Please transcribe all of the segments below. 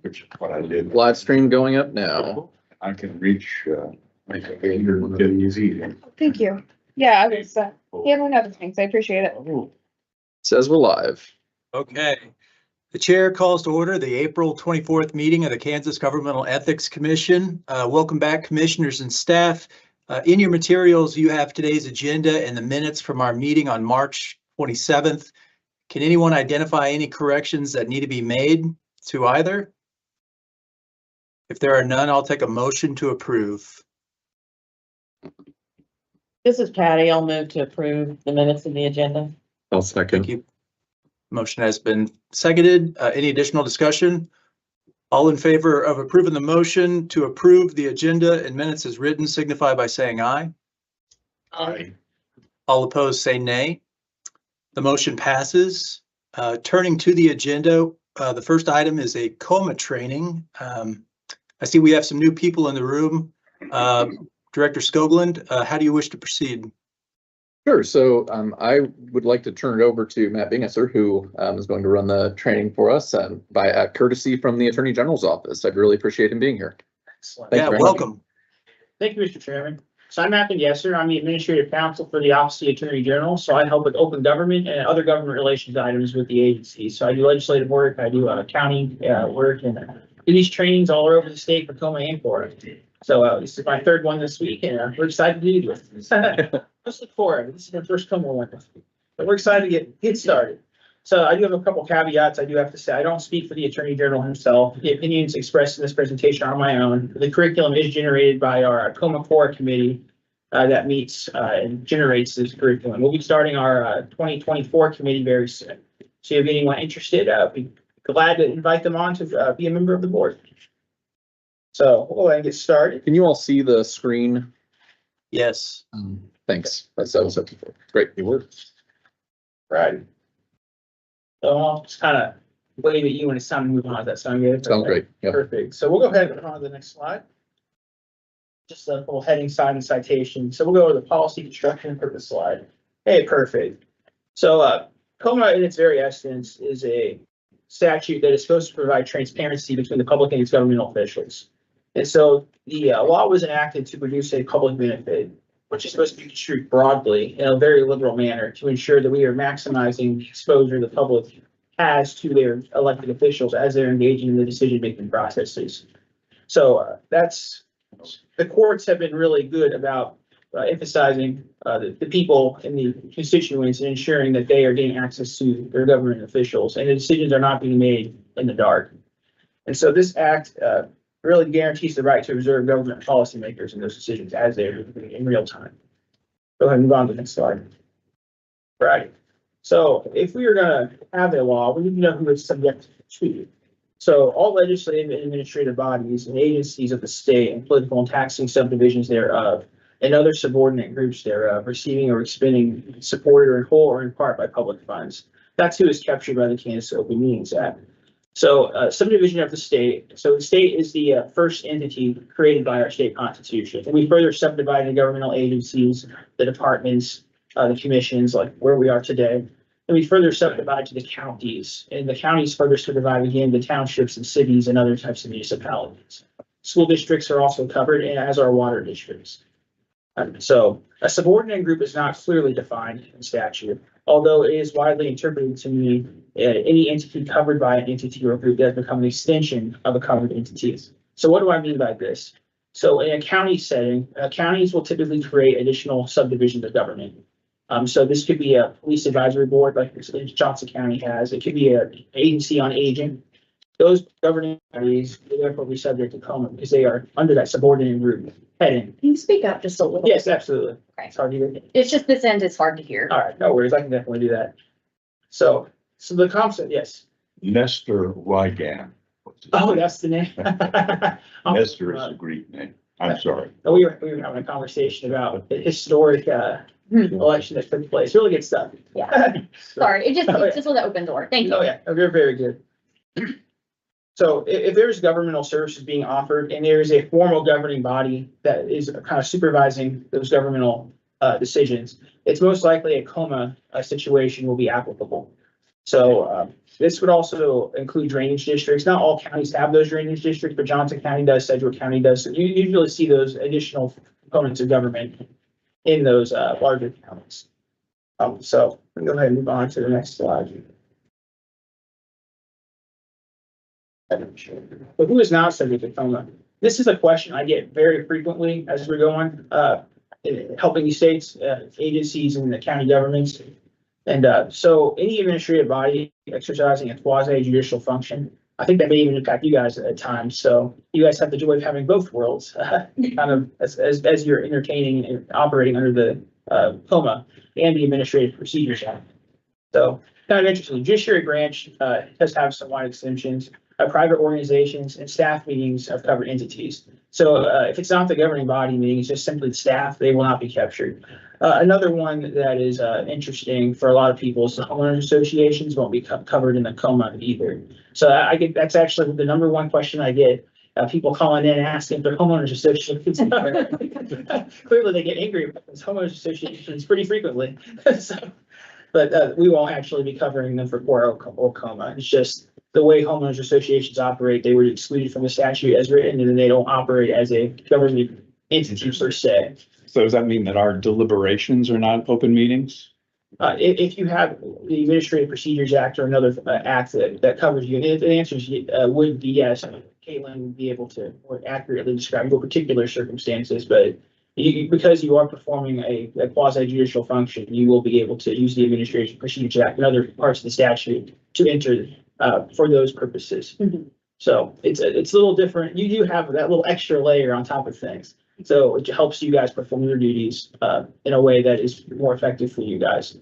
which is what I did. Live stream going up now. I can reach, make a finger and get easy. Thank you. Yeah, I was handling other things. I appreciate it. Says we're live. Okay. The chair calls to order the April 24th meeting of the Kansas Governmental Ethics Commission. Welcome back, commissioners and staff. In your materials, you have today's agenda and the minutes from our meeting on March 27th. Can anyone identify any corrections that need to be made to either? If there are none, I'll take a motion to approve. This is Patty. I'll move to approve the minutes in the agenda. I'll Thank second. you. Motion has been seconded. Any additional discussion? All in favor of approving the motion to approve the agenda and minutes as written signify by saying aye. Aye. All opposed say nay. The motion passes. Turning to the agenda, the first item is a COMA training. I see we have some new people in the room. Director Skoglund, how do you wish to proceed? Sure. So I would like to turn it over to Matt Bingesser, who is going to run the training for us by courtesy from the Attorney General's office. I'd really appreciate him being here. Excellent. Thank Yeah, you very welcome. Thank you, Mr. Chairman. So I'm Matt Bingesser. I'm the Administrative Counsel for the Office of the Attorney General. So I help with open government and other government relations items with the agency. So I do legislative work, I do county work, and do these trainings all over the state for COMA and Florida. So this is my third one this week, and we're excited to do this. Let's look forward. This is my first COMA one, but we're excited to get started. So I do have a couple caveats. I do have to say I don't speak for the Attorney General himself. The opinions expressed in this presentation are my own. The curriculum is generated by our COMA Core Committee that meets and generates this curriculum. We'll be starting our 2024 committee very soon. So if anyone interested, be glad to invite them on to be a member of the board. So we'll go ahead and get started. Can you all see the screen? Yes. Thanks. That's what I was looking for. Great. It works. Right. So I'll just kind of wave at you when it's time to move on. Does that sound good? Sounds great. Yep. Perfect. So we'll go ahead and go on to the next slide. Just a little heading side and citation. So we'll go to the policy construction purpose slide. Hey, perfect. So COMA in its very essence is a statute that is supposed to provide transparency between the public and its governmental officials. And so the law was enacted to produce a public benefit, which is supposed to be construed broadly in a very liberal manner to ensure that we are maximizing exposure the public has to their elected officials as they're engaging in the decision-making processes. So that's, the courts have been really good about emphasizing the people and the constituents and ensuring that they are getting access to their government officials and the decisions are not being made in the dark. And so this act really guarantees the right to observe government policymakers in those decisions as they're in real time. Go ahead and move on to the next slide. Right. So if we are going to have a law, we need to know who it's subject to. So all legislative and administrative bodies and agencies of the state and political and taxing subdivisions thereof and other subordinate groups thereof receiving or expending supported or in whole or in part by public funds. That's who is captured by the Kansas Open Meetings Act. So subdivision of the state. So the state is the first entity created by our state constitution. And we further subdivide the governmental agencies, the departments, the commissions, like where we are today. And we further subdivide to the counties. And the counties further subdivide again to townships and cities and other types of municipalities. School districts are also covered, as are water districts. So a subordinate group is not clearly defined in statute, although it is widely interpreted to mean any entity covered by an entity or group that has become an extension of a covered entity. So what do I mean by this? So in a county setting, counties will typically create additional subdivisions of government. So this could be a police advisory board like Johnson County has. It could be an agency on aging. Those governing bodies will therefore be subject to COMA because they are under that subordinate group heading. Can you speak up just a little? Yes, absolutely. Okay. It's hard to hear. It's just this end is hard to hear. All right, no worries. I can definitely do that. So the concept, yes. Nestor Wygan. Oh, that's the name. Nestor is a Greek name. I'm sorry. We were having a conversation about the historic election that took place. Really good stuff. Yeah. Sorry, it Oh, yeah. just was an open door. Thank you. Oh, yeah, you're very good. So if there's governmental services being offered and there is a formal governing body that is kind of supervising those governmental decisions, it's most likely a COMA situation will be applicable. So this would also include drainage districts. Not all counties have those drainage districts, but Johnson County does, Sedgwick County does. So you usually see those additional components of government in those larger counties. So we'll go ahead and move on to the next slide. But who is not subject to COMA? This is a question I get very frequently as we're going, helping these states, agencies and the county governments. And so any administrative body exercising a quasi judicial function, I think that may even impact you guys at times. So you guys have the joy of having both worlds, kind of as you're entertaining and operating under the COMA and the Administrative Procedures Act. So kind of interesting. The judiciary branch does have some wide exemptions. Private organizations and staff meetings of covered entities. So if it's not the governing body meeting, it's just simply the staff, they will not be captured. Another one that is interesting for a lot of people is the homeowners associations won't be covered in the COMA either. So I get, that's actually the number one question I get. People calling in asking if their homeowners associations. Clearly they get angry about those homeowners associations pretty frequently. But we won't actually be covering them for core or COMA. It's just the way homeowners associations operate, they were excluded from the statute as written, and then they don't operate as a government entity per se. So does that mean that our deliberations are not open meetings? If you have the Administrative Procedures Act or another act that covers you, and the answer would be yes. Caitlin would be able to more accurately describe your particular circumstances, but because you are performing a quasi judicial function, you will be able to use the Administrative Procedures Act and other parts of the statute to enter for those purposes. Mm-hmm. So it's a little different. You do have that little extra layer on top of things. So it helps you guys perform your duties in a way that is more effective for you guys.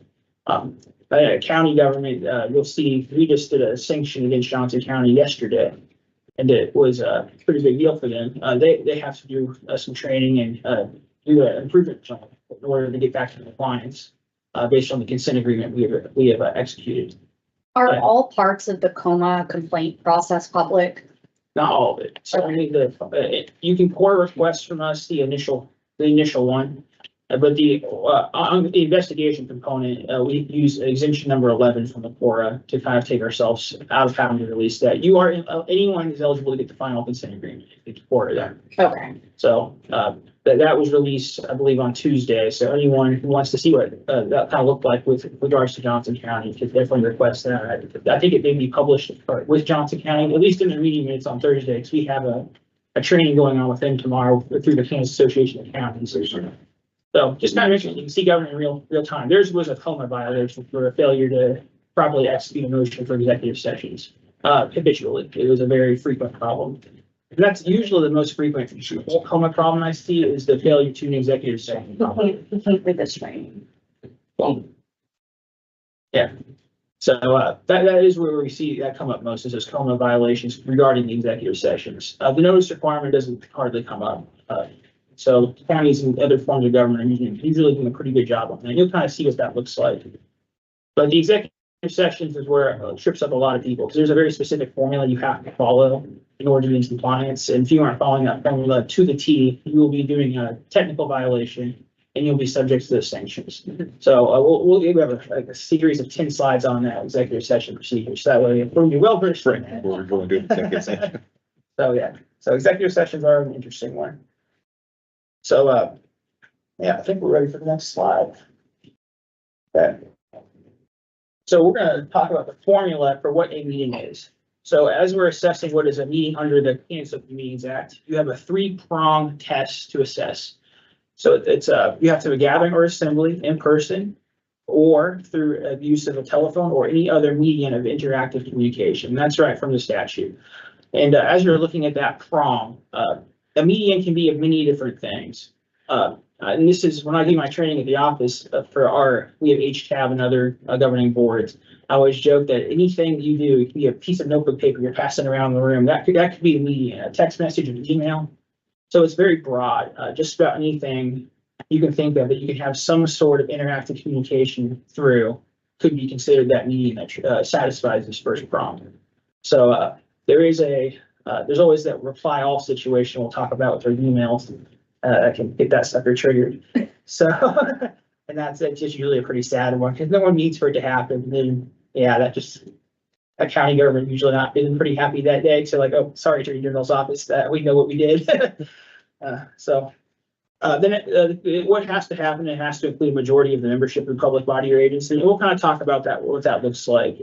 County government, you'll see, we just did a sanction against Johnson County yesterday. And it was a pretty big deal for them. They have to do some training and do an improvement plan in order to get back to compliance based on the consent agreement we have executed. Are all parts of the COMA complaint process public? Not all of it. So only you can core requests from us, the initial one. But on the investigation component, we use exemption number 11 from the Quora to kind of take ourselves out of having to release that. Anyone is eligible to get the final consent agreement if it's Quora there. Okay. So that was released, I believe, on Tuesday. So anyone who wants to see what that kind of looked like with regards to Johnson County could definitely request that. I think it may be published with Johnson County, at least in the meeting minutes on Thursday, because we have a training going on with them tomorrow through the Kansas Association of Counties. So just kind of interesting, you can see government in real time. Theirs was a COMA violation for a failure to properly execute a motion for executive sessions habitually. It was a very frequent problem. And that's usually the most frequent COMA problem I see is the failure to an executive session. For this training. Yeah. So that is where we see that come up most is those COMA violations regarding the executive sessions. The notice requirement doesn't hardly come up. So counties and other forms of government are usually doing a pretty good job on that. You'll kind of see what that looks like. But the executive sessions is where it trips up a lot of people because there's a very specific formula you have to follow in order to be in compliance. And if you aren't following that formula to the T, you will be doing a technical violation and you'll be subject to those sanctions. So we'll give a series of 10 slides on that executive session procedures. So that way we'll be well versed. We're going to executive session. So yeah, so executive sessions are an interesting one. So, yeah, I think we're ready for the next slide. Okay. So we're going to talk about the formula for what a meeting is. So as we're assessing what is a meeting under the Kansas Open Meetings Act, you have a 3-prong test to assess. So it's you have to have a gathering or assembly in person or through use of a telephone or any other medium of interactive communication. That's right from the statute. And as you're looking at that prong, a median can be of many different things. And this is when I do my training at the office we have HTAB and other governing boards. I always joke that anything you do, it can be a piece of notebook paper you're passing around the room. That could be a median, a text message, an email. So it's very broad. Just about anything you can think of that you can have some sort of interactive communication through could be considered that median that satisfies this first prong. So there's always that reply all situation we'll talk about with our emails. I can get that sucker triggered. So, and that's just usually a pretty sad one because no one needs for it to happen. Then yeah, that county government usually not been pretty happy that day. So like, oh, sorry, Attorney General's office, that we know what we did. What has to happen, it has to include a majority of the membership of the public body or agency. And we'll kind of talk about that, what that looks like.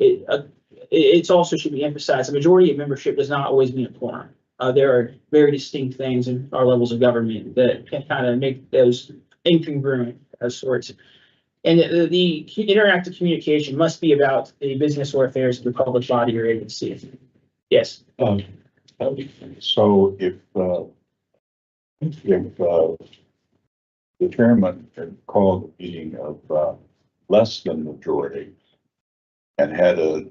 It's also should be emphasized, a majority of membership does not always mean a quorum. There are very distinct things in our levels of government that can kind of make those incongruent as sorts. And the interactive communication must be about the business or affairs of the public body or agency. Yes. So if the chairman had called a meeting of less than majority and had a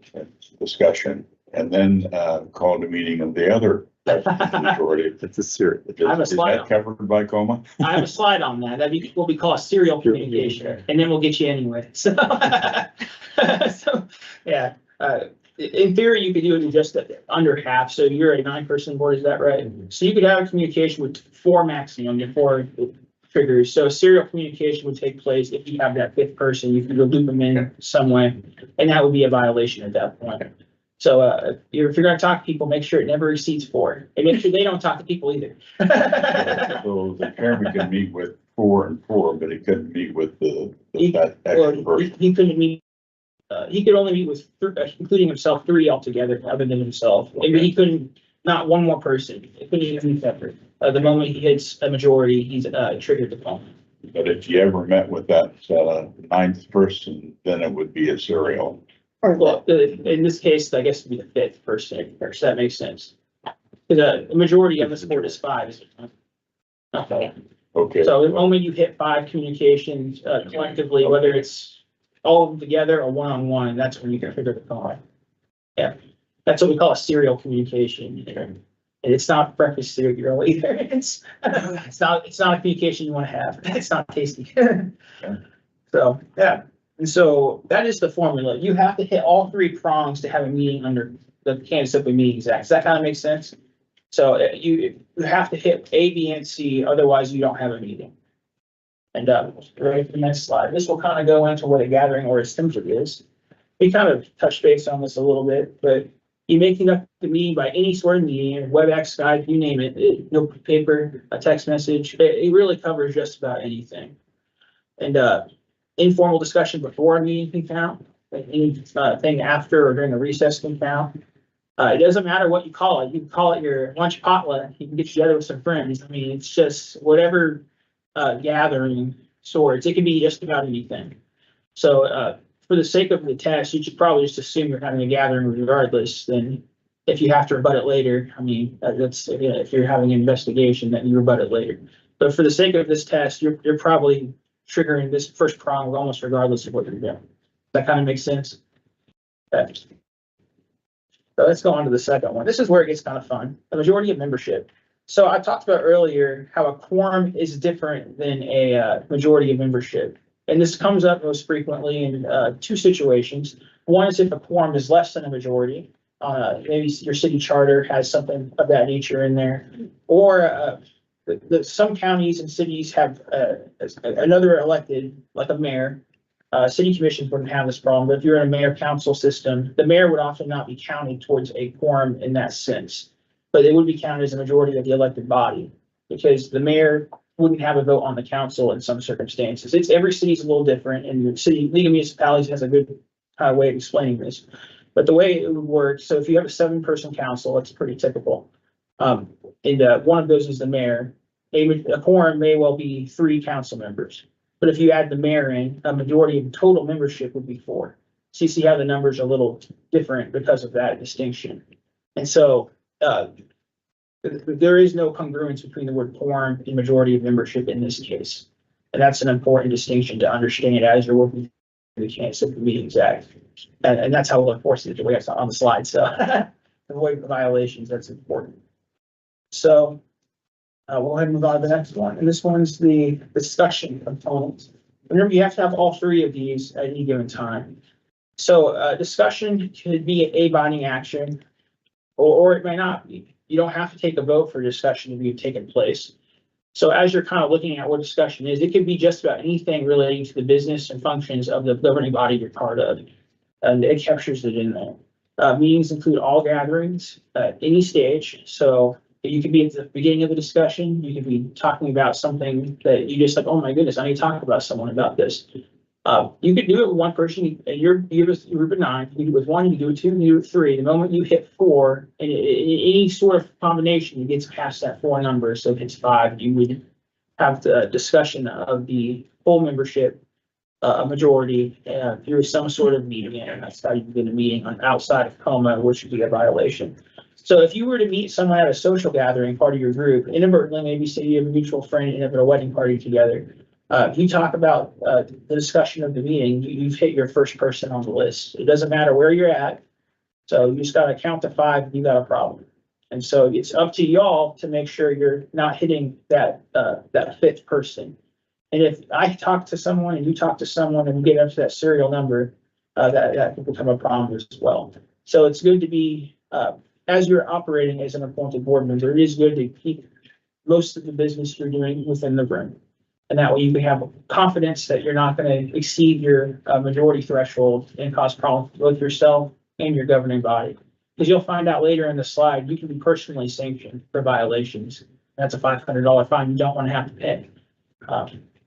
discussion, and then called a meeting of the other majority. It's a serious. I have a Is slide that on, covered by coma? I have a slide on that. That'd be what we call a serial communication, and then we'll get you anyway. So, yeah, in theory, you could do it in just under half. So you're a 9-person board, is that right? So you could have a communication with 4 maximum, your 4 triggers. So serial communication would take place if you have that 5th person. You can go loop them in some way, and that would be a violation at that point. So if you're going to talk to people, make sure it never exceeds 4, and make sure they don't talk to people either. So the chairman can meet with 4 and 4, but he couldn't meet with that extra person. He couldn't meet. He could only meet with, including himself, 3 altogether, other than himself. I mean, he couldn't, not one more person. It couldn't even be separate. The moment he hits a majority, he's triggered the phone. But if you ever met with that 9th person, then it would be a serial. Well, in this case, I guess it'd be the 5th person. So that makes sense. Because the majority on this board is 5. Okay. Okay. So the moment you hit 5 communications collectively, whether it's all of them together or one-on-one, that's when you can figure the phone. Yeah, that's what we call a serial communication. And it's not breakfast cereal either. It's not a communication you want to have. It's not tasty. So, yeah. And so that is the formula. You have to hit all 3 prongs to have a meeting under the Kansas Open Meetings Act. Does that kind of make sense? So you have to hit A, B, and C, otherwise you don't have a meeting. And ready for the next slide. This will kind of go into what a gathering or assembly is. We kind of touched base on this a little bit, but you may conduct the meeting by any sort of medium, WebEx, Skype, you name it, no paper, a text message. It really covers just about anything. And informal discussion before a meeting can count. Like anything after or during a recess can count. It doesn't matter what you call it. You can call it your lunch potluck. You can get together with some friends. I mean, it's just whatever gathering sorts. It can be just about anything. So for the sake of the test, you should probably just assume you're having a gathering regardless. Then if you have to rebut it later, I mean, that's if you're having an investigation, then you rebut it later. But for the sake of this test, you're probably triggering this first prong almost regardless of what you're doing. That kind of makes sense. Okay. So let's go on to the second one. This is where it gets kind of fun. The majority of membership. So I talked about earlier how a quorum is different than a majority of membership. And this comes up most frequently in 2 situations. One is if a quorum is less than a majority. Maybe your city charter has something of that nature in there. Or some counties and cities have another elected, like a mayor. City commissions wouldn't have this problem, but if you're in a mayor council system, the mayor would often not be counted towards a quorum in that sense. But it would be counted as a majority of the elected body because the mayor wouldn't have a vote on the council in some circumstances. Every city's a little different, and the city, League of Municipalities has a good way of explaining this. But the way it would work, so if you have a 7-person council, that's pretty typical. And one of those is the mayor. A quorum may well be 3 council members. But if you add the mayor in, a majority of the total membership would be 4. So you see how the numbers are a little different because of that distinction. And so there is no congruence between the word quorum and majority of membership in this case. And that's an important distinction to understand as you're working through the Kansas Open Meetings Act. And that's how we'll enforce it the way it's on the slide. So avoid violations, that's important. So we'll go ahead and move on to the next one. And this one's the discussion component. Remember, you have to have all 3 of these at any given time. So discussion could be a binding action, or it may not be. You don't have to take a vote for discussion to be taken place. So as you're kind of looking at what discussion is, it could be just about anything relating to the business and functions of the governing body you're part of. and it captures it in there. Meetings include all gatherings at any stage, so you could be at the beginning of a discussion, you could be talking about something that you just like, oh my goodness, I need to talk about someone about this. You could do it with one person, and you're a group of 9, you do it with 1, you do it with 2, you do it with 3. The moment you hit 4, and any sort of combination, it gets past that 4 number, so if it's 5, you would have the discussion of the full membership, a majority, through some sort of meeting, and that's how you get a meeting on outside of coma, which would be a violation. So if you were to meet someone at a social gathering, part of your group, inadvertently, maybe say you have a mutual friend and have a wedding party together, if you talk about the discussion of the meeting, you've hit your first person on the list. It doesn't matter where you're at. So you just gotta count to 5, and you got a problem. And so it's up to y'all to make sure you're not hitting that 5th person. And if I talk to someone and you talk to someone and we get up to that serial number, that can become a problem as well. So it's good to be, as you're operating as an appointed board member, it is good to keep most of the business you're doing within the room. And that way you can have confidence that you're not going to exceed your majority threshold and cause problems with yourself and your governing body. Because you'll find out later in the slide, you can be personally sanctioned for violations. That's a $500 fine you don't want to have to pay.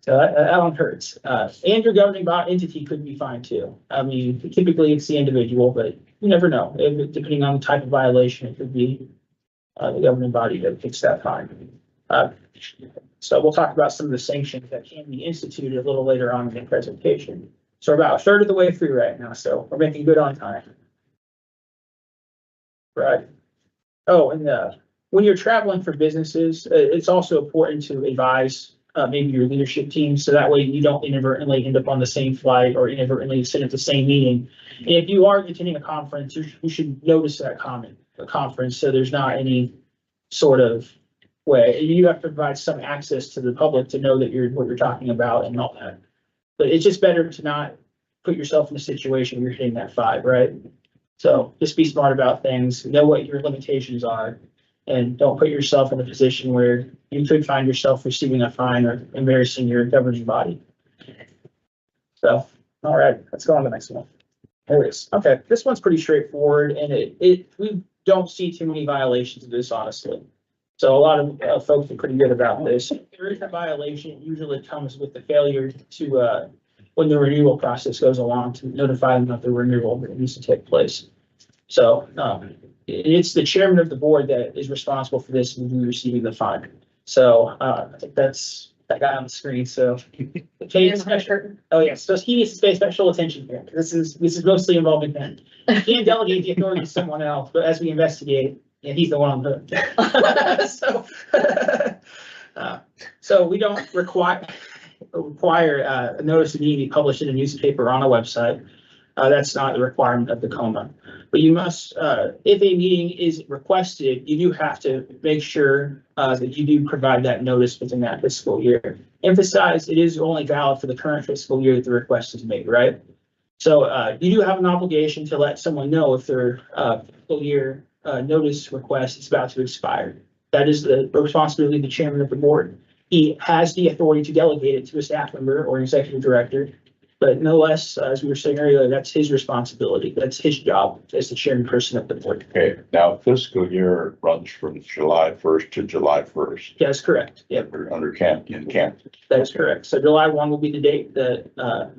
So that one hurts. And your governing body entity could be fined too. I mean, typically it's the individual, but you never know. Depending on the type of violation, it could be the governing body that takes that fine. So we'll talk about some of the sanctions that can be instituted a little later on in the presentation. So we're about a third of the way through right now, so we're making good on time. Right. Oh, and when you're traveling for businesses, it's also important to advise maybe your leadership team, so that way you don't inadvertently end up on the same flight or inadvertently sit at the same meeting. And if you are attending a conference, you should notice that conference, so there's not any sort of way. You have to provide some access to the public to know that what you're talking about and all that. But it's just better to not put yourself in a situation where you're hitting that 5, right? So just be smart about things, know what your limitations are, and don't put yourself in a position where you could find yourself receiving a fine or embarrassing your governing body. So, all right, let's go on to the next one. There it is. Okay, this one's pretty straightforward, and we don't see too many violations of this, honestly. So a lot of folks are pretty good about this. If there is a violation, it usually comes with the failure to, when the renewal process goes along, to notify them of the renewal that needs to take place. So it's the chairman of the board that is responsible for this and will be receiving the fine. So I think that's that guy on the screen. So oh yes, so he needs to pay special attention here. This is mostly involving him. He can't delegate the authority to someone else, but as we investigate, yeah, he's the one on the hook. So we don't require a notice of meeting be published in a newspaper or on a website. That's not the requirement of the coma. But you must, if a meeting is requested, you do have to make sure that you do provide that notice within that fiscal year. Emphasize it is only valid for the current fiscal year that the request is made, right? So you do have an obligation to let someone know if their fiscal year notice request is about to expire. That is the responsibility of the chairman of the board. He has the authority to delegate it to a staff member or an executive director. But no less, as we were saying earlier, that's his responsibility. That's his job as the chairperson of the board. Okay, now fiscal year runs from July 1st to July 1st. That's correct. Yep. Under camp. That is correct. So July 1 will be the date that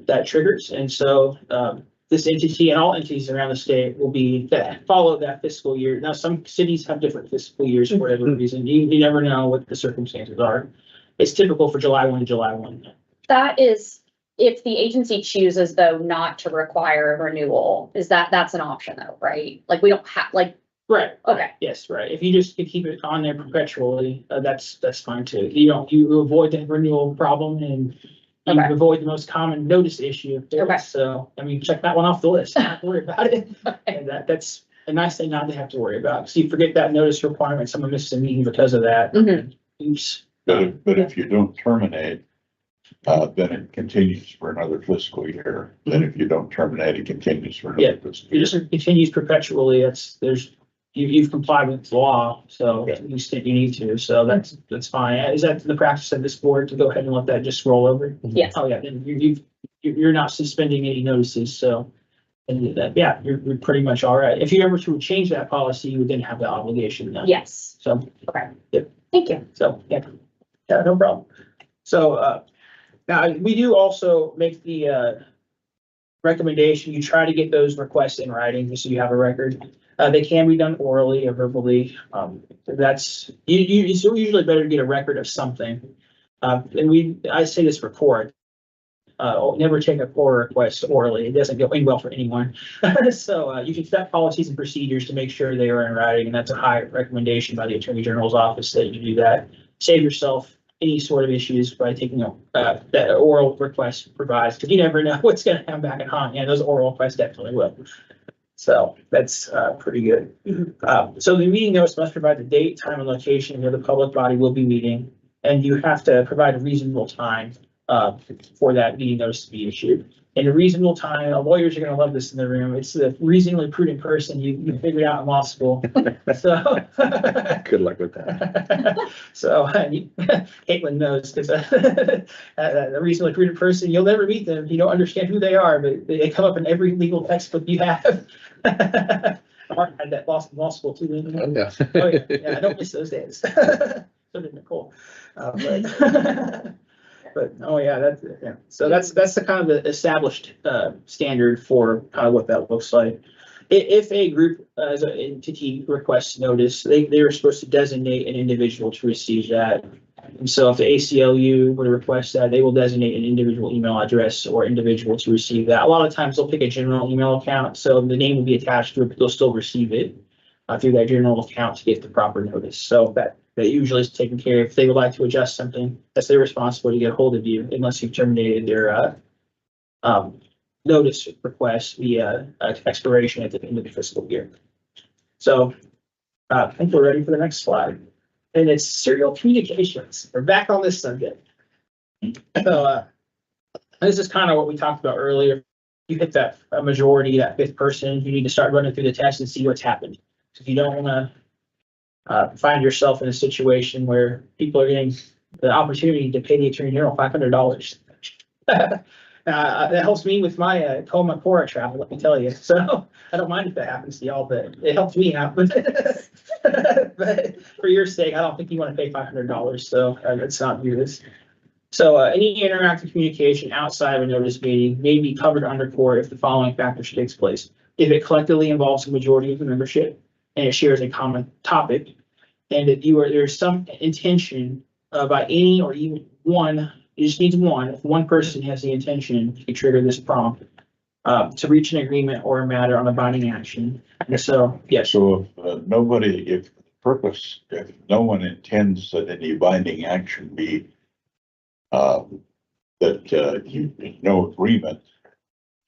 that triggers. And so this entity and all entities around the state will be that follow that fiscal year. Now, some cities have different fiscal years for whatever reason. You never know what the circumstances are. It's typical for July 1 to July 1. That is, if the agency chooses though not to require a renewal, that's an option though, right? Like we don't have Right. Okay. Yes, right. If you just can keep it on there perpetually, that's fine too. You avoid the renewal problem and you Okay. avoid the most common notice issue. Okay. So, I mean, check that one off the list. Not have to worry about it. And that's a nice thing not to have to worry about. So you forget that notice requirement, someone misses a meeting because of that. Mhm. Oops. But if you don't terminate, then it continues for another fiscal year. Then if you don't terminate, it continues for Yeah. another fiscal It year. just continues perpetually. You've complied with the law, so to the extent you need to, so that's fine. Is that the practice of this board to go ahead and let that just roll over? Yes. Oh, yeah, then you're not suspending any notices, so And that, yeah, you're pretty much all right. If you ever to change that policy, you would then have the obligation then. Yes, So, okay. Yep. Thank you. so, yeah, no problem. So, now we do also make the, recommendation, you try to get those requests in writing, just so you have a record. They can be done orally or verbally. That's, it's usually better to get a record of something. And I say this for court. Never take a court request orally. It doesn't go in well for anyone. So, you can set policies and procedures to make sure they are in writing, and that's a high recommendation by the Attorney General's office that you do that. Save yourself any sort of issues by taking that oral request provides, because you never know what's gonna come back and haunt you. And those oral requests definitely will. So that's pretty good. So the meeting notice must provide the date, time, and location where the public body will be meeting, and you have to provide a reasonable time for that meeting notice to be issued. In a reasonable time, lawyers are gonna love this in the room. It's the reasonably prudent person you figured out in law school. So. Good luck with that. So Caitlin knows, because a reasonably prudent person, you'll never meet them. You don't understand who they are, but they come up in every legal textbook you have. Mark had that law school too. Didn't he? Oh, yeah. Oh, yeah, I don't miss those days. So did Nicole. But oh yeah, yeah. So that's the kind of the established standard for kind of what that looks like. If a group as an entity requests notice, they're supposed to designate an individual to receive that. And so if the ACLU were to request that, they will designate an individual email address or individual to receive that. A lot of times they'll pick a general email account, so the name will be attached to it, but they'll still receive it through that general account to get the proper notice. So that usually is taken care of. If they would like to adjust something, that's their responsibility to get a hold of you, unless you've terminated their notice request via expiration at the end of the fiscal year. So I think we're ready for the next slide. And it's serial communications. We're back on this subject. So this is kind of what we talked about earlier. You hit that majority, that fifth person, you need to start running through the test and see what's happened. So if you don't want to find yourself in a situation where people are getting the opportunity to pay the Attorney General $500. That helps me with my Coma Cora travel, let me tell you. So I don't mind if that happens to y'all, but it helps me out. But for your sake, I don't think you want to pay $500. So let's not do this. So any interactive communication outside of a notice meeting may be covered under core if the following factors takes place. If it collectively involves a majority of the membership and it shares a common topic, and that there's some intention by any or even one. It just needs one. If one person has the intention to trigger this prompt to reach an agreement or a matter on a binding action. And so, yes. So if no one intends that any binding action be, no agreement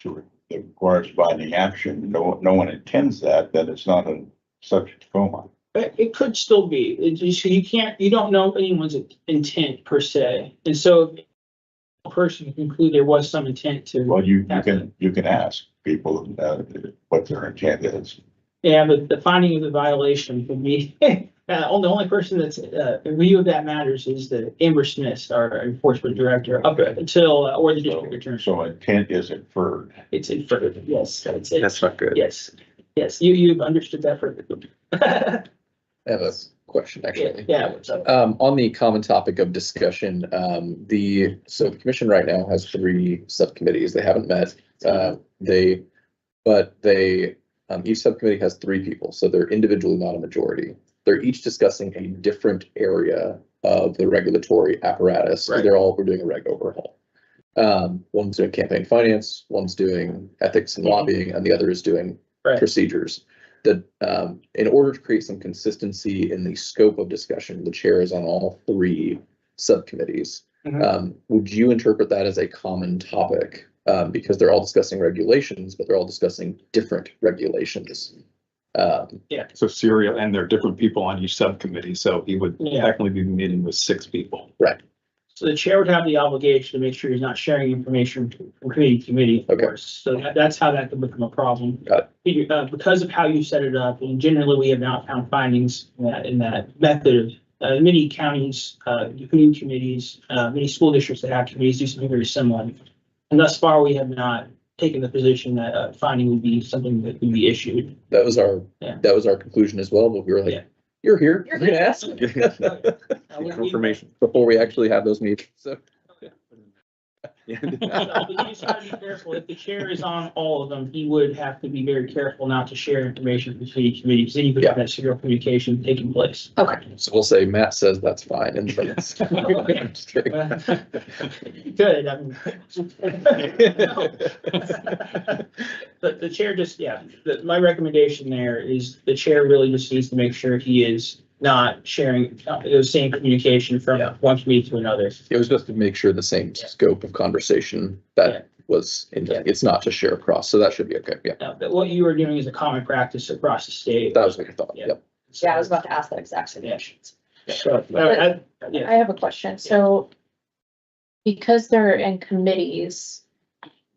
that requires binding action, no one intends that, then it's not a subject to coma. It could still be. You don't know anyone's intent per se. And so if a person can conclude there was some intent to. Well, you can ask people what their intent is. Yeah, but the finding of the violation could be, the only person that's review of that matters is the Amber Smith, our enforcement director, up until, or the district attorney. So intent is inferred. It's inferred, yes. That's not good. Yes, you've understood that perfectly. I have a question, actually. Yeah, what's up? On the common topic of discussion, the commission right now has 3 subcommittees. They haven't met. Each subcommittee has 3 people, so they're individually not a majority. They're each discussing a different area of the regulatory apparatus. Right. We're doing a reg overhaul. One's doing campaign finance, one's doing ethics and lobbying, and the other is doing procedures. That in order to create some consistency in the scope of discussion, the chair is on all 3 subcommittees. Would you interpret that as a common topic? Because they're all discussing regulations, but they're all discussing different regulations. So serial, and there are different people on each subcommittee, so he would technically be meeting with 6 people. Right. So the chair would have the obligation to make sure he's not sharing information from committee to committee, of course. So that's how that could become a problem. Got it. Because of how you set it up, and generally we have not found findings in that method. Many counties, committee committees, many school districts that have committees do something very similar. And thus far, we have not taken the position that finding would be something that would be issued. That was our, Yeah. that was our conclusion as well, but we were like, Yeah. you're here, You're you're gonna ask. Confirmation. Before we actually have those meetings, so. So, but you just gotta be careful. If the chair is on all of them, he would have to be very careful not to share information between each committee, because then you could have that serial communication taking place. Okay. So we'll say Matt says that's fine and then it's. I'm just kidding. Good, I mean. But the chair just, yeah, my recommendation there is the chair really just needs to make sure he is not sharing the same communication from Yeah. one committee to another. It was just to make sure the same scope of conversation Yeah. that was, Yeah. it's not to share across, so that should be okay, yeah. But what you are doing is a common practice across the state. That was what I thought, Yeah. yep. Yeah, I was about to ask that exact same question. So, yeah. I have a question. So because they're in committees,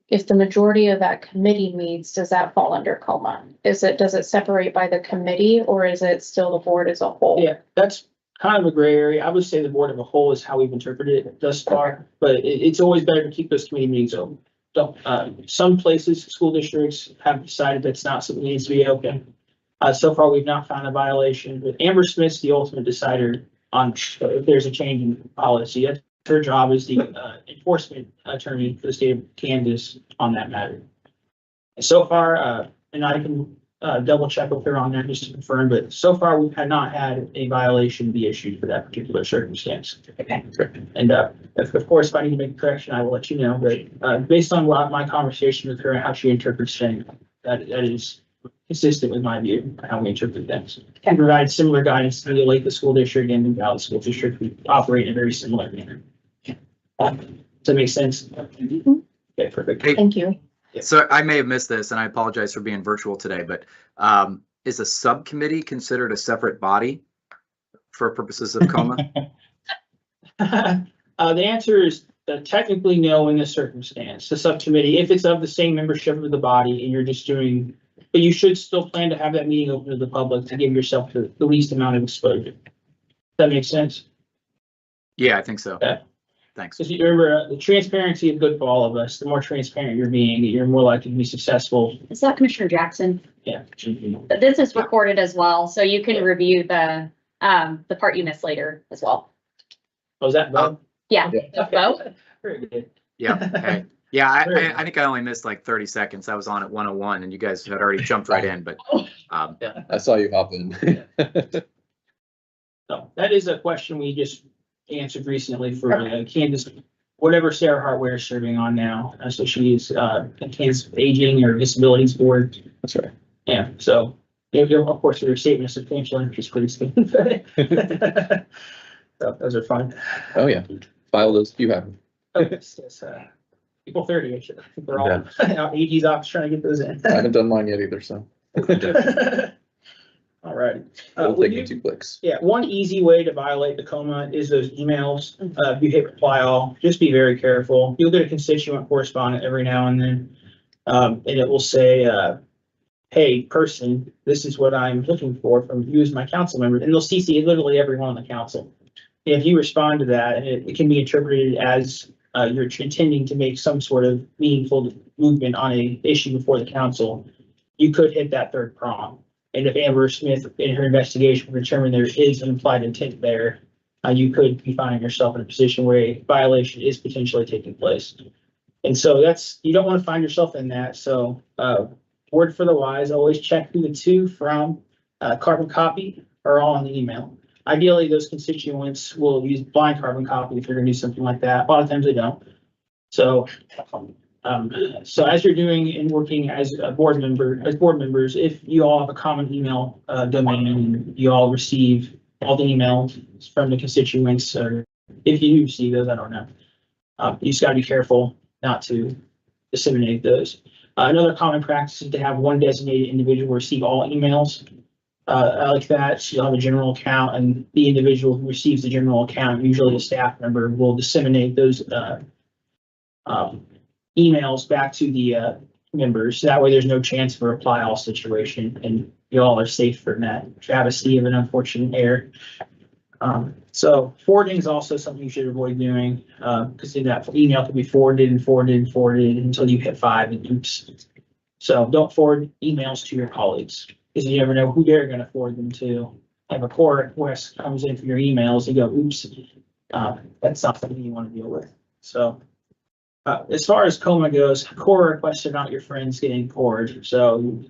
if the majority of that committee meets, does that fall under coma? Does it separate by the committee or is it still the board as a whole? Yeah, that's kind of a gray area. I would say the board of a whole is how we've interpreted it thus far, but it's always better to keep those committee meetings open. Some places, school districts have decided that's not something that needs to be open. So far, we've not found a violation, but Amber Smith's the ultimate decider on if there's a change in policy. That's her job as the enforcement attorney for the state of Kansas on that matter. And so far, and I can double check with her on that just to confirm, but so far we have not had a violation be issued for that particular circumstance. Okay. And of course, if I need to make a correction, I will let you know, but based on what my conversation with her and how she interprets things, that is consistent with my view, of how we interpret things. And provide similar guidance to the Lake School District and the Valley School District. We operate in a very similar manner. Does that make sense? Okay, perfect. Hey, Thank you. so I may have missed this and I apologize for being virtual today, but is a subcommittee considered a separate body for purposes of coma? The answer is technically no in this circumstance. The subcommittee, if it's of the same membership of the body and you're just doing, but you should still plan to have that meeting open to the public to give yourself the least amount of exposure. Does that make sense? Yeah, I think so. Yeah. Thanks. Because you remember, the transparency is good for all of us. The more transparent you're being, you're more likely to be successful. Is that Commissioner Jackson? Yeah. But this is recorded as well, so you can review the part you missed later as well. Was that Bo? Yeah, Yeah. both. Very good. Yeah. Okay. Yeah, I think I only missed like 30 seconds. I was on at 101 and you guys had already jumped right in, but I saw you hop in. So that is a question we just answered recently for Kansas, whatever Sarah Hartware is serving on now. So she's Kansas Aging or Disabilities Board. That's right. Yeah, so of course, there's statement of substantial interest, please. So those are fun. Oh, yeah. File those, you have them. Oh, yes, April 30th. I think we're all out AG's office trying to get those in. I haven't done mine yet either, so. All right. It'll take me 2 clicks. Yeah, one easy way to violate the coma is those emails. If you hit reply all, just be very careful. You'll get a constituent correspondent every now and then. And it will say, hey, person, this is what I'm looking for from you as my council member. And they'll CC literally everyone on the council. If you respond to that, and it can be interpreted as you're intending to make some sort of meaningful movement on a issue before the council, you could hit that third prong. And if Amber Smith in her investigation determined there is an implied intent there, you could be finding yourself in a position where a violation is potentially taking place. And so you don't want to find yourself in that. So word for the wise, always check who the two from carbon copy are all on the email. Ideally, those constituents will use blind carbon copy if you're going to do something like that. A lot of times they don't. So so as you're doing and working as a board members, if you all have a common email domain and you all receive all the emails from the constituents, or if you do receive those, I don't know. You just got to be careful not to disseminate those. Another common practice is to have one designated individual receive all emails like that. So you'll have a general account, and the individual who receives the general account, usually a staff member, will disseminate those emails back to the members. That way there's no chance for a reply all situation and you all are safe from that travesty of an unfortunate error. So forwarding is also something you should avoid doing, because then that email can be forwarded and forwarded and forwarded until you hit 5 and oops. So don't forward emails to your colleagues, because you never know who they're gonna forward them to. If a core request comes in for your emails, you go, oops, that's not something you want to deal with. So as far as coma goes, core requests are not your friends getting cored. So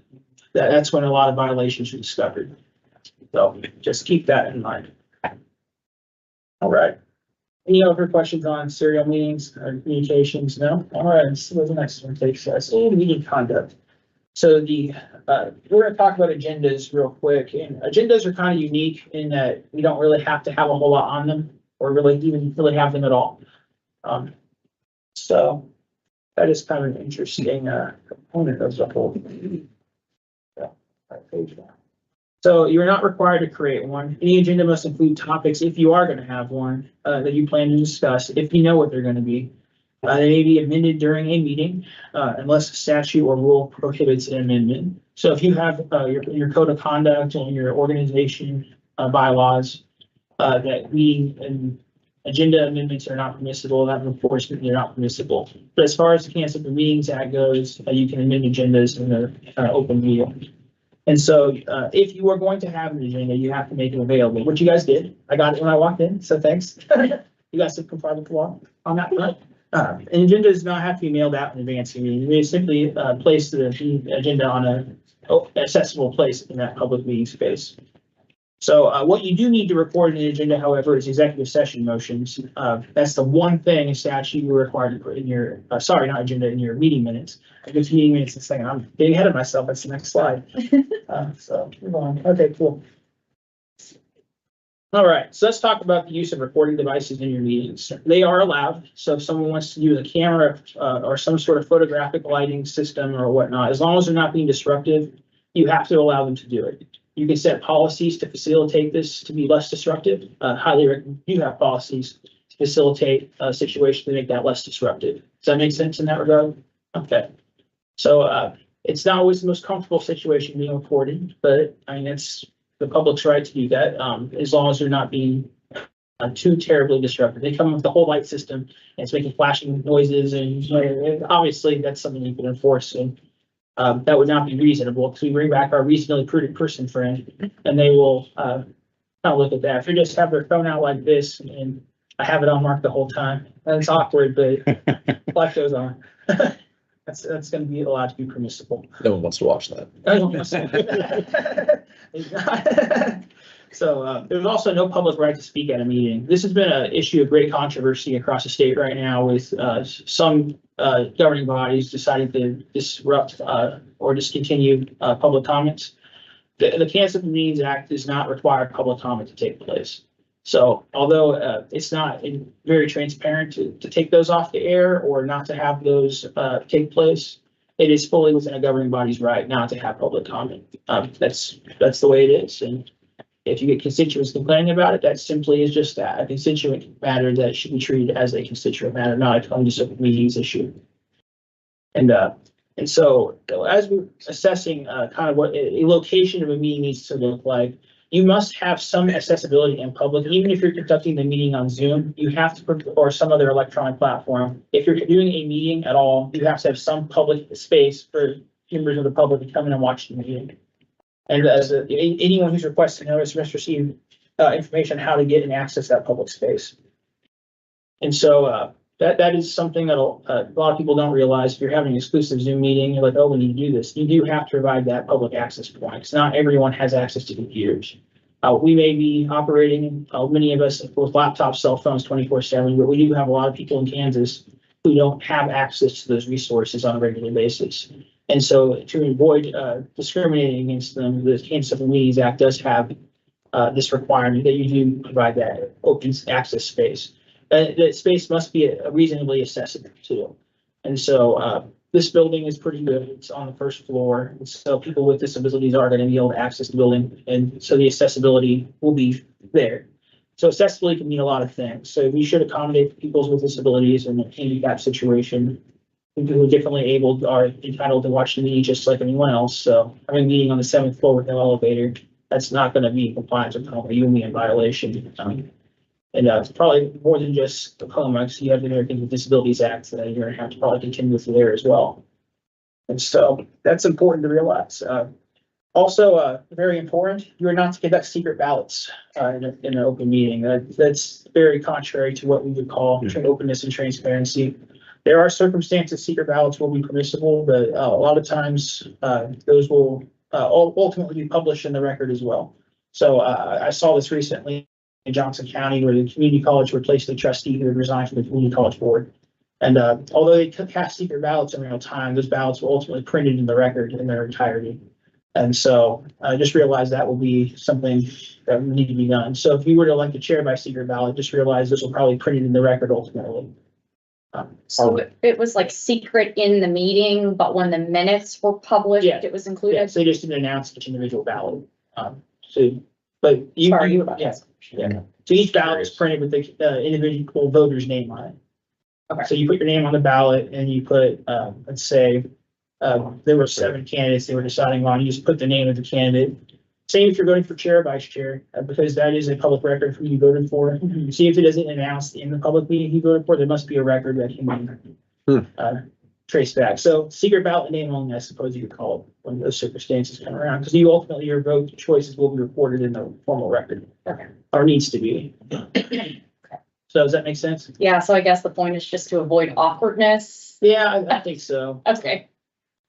that's when a lot of violations are discovered. So just keep that in mind. All right. Any other questions on serial meetings or communications? No? All right, let's see what the next one takes us. Meeting conduct. So we're gonna talk about agendas real quick, and agendas are kind of unique in that we don't really have to have a whole lot on them or really even really have them at all. So that is kind of an interesting component of the whole. So you're not required to create one. Any agenda must include topics, if you are going to have one, that you plan to discuss, if you know what they're going to be. They may be amended during a meeting, unless a statute or rule prohibits an amendment. So if you have your code of conduct and your organization bylaws, that meeting and agenda amendments are not permissible, that enforcement, they're not permissible. But as far as the Kansas Open Meetings Act goes, you can amend agendas in the open meeting. And so if you are going to have an agenda, you have to make it available, which you guys did. I got it when I walked in, so thanks. You guys have complied with the law on that front. An agenda does not have to be mailed out in advance. You may simply place the agenda on a accessible place in that public meeting space. So what you do need to record in an agenda, however, is executive session motions. That's the one thing in statute you're required to put in your, sorry, not agenda, in your meeting minutes. I guess meeting minutes is saying I'm getting ahead of myself. That's the next slide. So move on. Okay, cool. All right, so let's talk about the use of recording devices in your meetings. They are allowed. So if someone wants to use a camera or some sort of photographic lighting system or whatnot, as long as they're not being disruptive, you have to allow them to do it. You can set policies to facilitate this to be less disruptive. Highly recommend you have policies to facilitate a situation to make that less disruptive. Does that make sense in that regard? Okay. So it's not always the most comfortable situation being recorded, but I mean, it's the public's right to do that, as long as they're not being too terribly disruptive. They come up with the whole light system and it's making flashing noises, and obviously that's something you can enforce. And that would not be reasonable, because we bring back our reasonably prudent person friend, and they will kind of look at that. If they just have their phone out like this, and I have it on mark the whole time, that's awkward, but life goes on. That's going to be allowed to be permissible. No one wants to watch that. So there's also no public right to speak at a meeting. This has been an issue of great controversy across the state right now, with some governing bodies deciding to disrupt or discontinue public comments. The Kansas Open Meetings Act does not require public comment to take place. So although it's not very transparent to take those off the air or not to have those take place, it is fully within a governing body's right not to have public comment. That's the way it is. And if you get constituents complaining about it, that simply is just that, a constituent matter that should be treated as a constituent matter, not a Kansas Open Meetings issue. And so as we're assessing kind of what a location of a meeting needs to look like, you must have some accessibility in public. Even if you're conducting the meeting on Zoom, you have to, or some other electronic platform. If you're doing a meeting at all, you have to have some public space for members of the public to come in and watch the meeting. And as anyone who's requested notice must receive information on how to get and access that public space. And so that is something that a lot of people don't realize. If you're having an exclusive Zoom meeting, you're like, oh, we need to do this. You do have to provide that public access point, because not everyone has access to computers. We may be operating, many of us with laptops, cell phones 24/7, but we do have a lot of people in Kansas who don't have access to those resources on a regular basis. And so to avoid discriminating against them, the Kansas Open Meetings Act does have this requirement that you do provide that open access space. The space must be reasonably accessible too. And so this building is pretty good. It's on the first floor. And so people with disabilities are going to be able to access the building. And so the accessibility will be there. So accessibility can mean a lot of things. So we should accommodate people with disabilities in a handicap situation. People who are differently abled are entitled to watch the meeting just like anyone else. So having a meeting on the 7th floor with no elevator that's not gonna be in compliance with Tacoma, you'll be in violation. And it's probably more than just Tacoma, because you have the Americans with Disabilities Act that you're gonna have to probably continue with there as well. And so that's important to realize. Also, very important, you are not to conduct secret ballots in an open meeting. That's very contrary to what we would call openness and transparency. There are circumstances secret ballots will be permissible, but a lot of times those will ultimately be published in the record as well. So I saw this recently in Johnson County, where the community college replaced the trustee who had resigned from the community college board. And although they cast secret ballots in real time, those ballots were ultimately printed in the record in their entirety. And so I just realized that will be something that will need to be done. So if you were to elect a chair by secret ballot, just realize this will probably print it in the record ultimately. So it was like secret in the meeting, but when the minutes were published, Yeah. it was Yeah, included? so they just didn't announce each individual ballot. But you, Sorry, you- yeah, yeah. So each ballot is printed with the individual voter's name on it. Okay. So you put your name on the ballot and you put, let's say, there were 7 candidates they were deciding on, you just put the name of the candidate. Same if you're voting for chair or vice chair, because that is a public record for who you voted for. See if it isn't announced in the public meeting you voted for, there must be a record that can be traced back. So secret ballot name only, I suppose you could call it when those circumstances come around, because you ultimately, your vote choices will be reported in the formal record. Okay. Or needs to be. So does that make sense? Yeah, so I guess the point is just to avoid awkwardness. Yeah, I think so. Okay,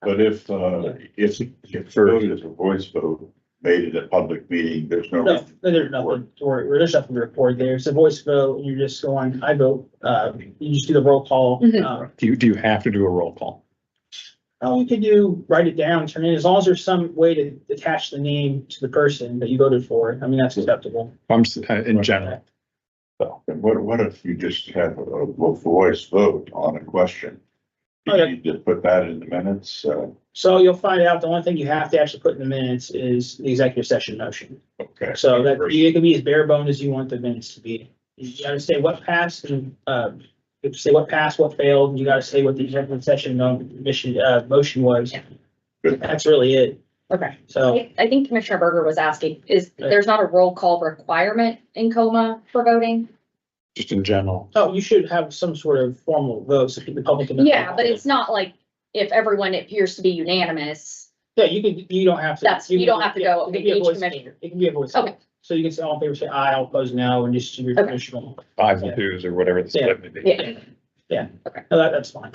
But if vote is a voice vote made at a public meeting, there's no. No, there's nothing to worry, there's nothing to report there. It's a voice vote, and you're just going, I vote, you just do the roll call. Mhm. Do you have to do a roll call? Oh, you can do, write it down, turn it, as long as there's some way to attach the name to the person that you voted for. I mean, that's acceptable. I'm just, in general. So, and what if you just have a voice vote on a question? Do you need to put that in the minutes? So you'll find out the only thing you have to actually put in the minutes is the executive session motion. Okay. So that it can be as bare bones as you want the minutes to be. You gotta say what passed and, you have to say what passed, what failed, and you gotta say what the executive session motion was. Good. That's really it. okay. So, I think Commissioner Berger was asking, there's not a roll call requirement in coma for voting? Just in general. oh, you should have some sort of formal vote so the public can. Yeah, but it's not like if everyone appears to be unanimous. Yeah, you don't have to. You don't have to go, It can be a each voice commissioner. vote. It can be a voice. Okay. vote. So you can say all in favor, say aye, all opposed no, and just your Okay. traditional. 5 and 2s or whatever the split may be. Yeah. No, that's fine.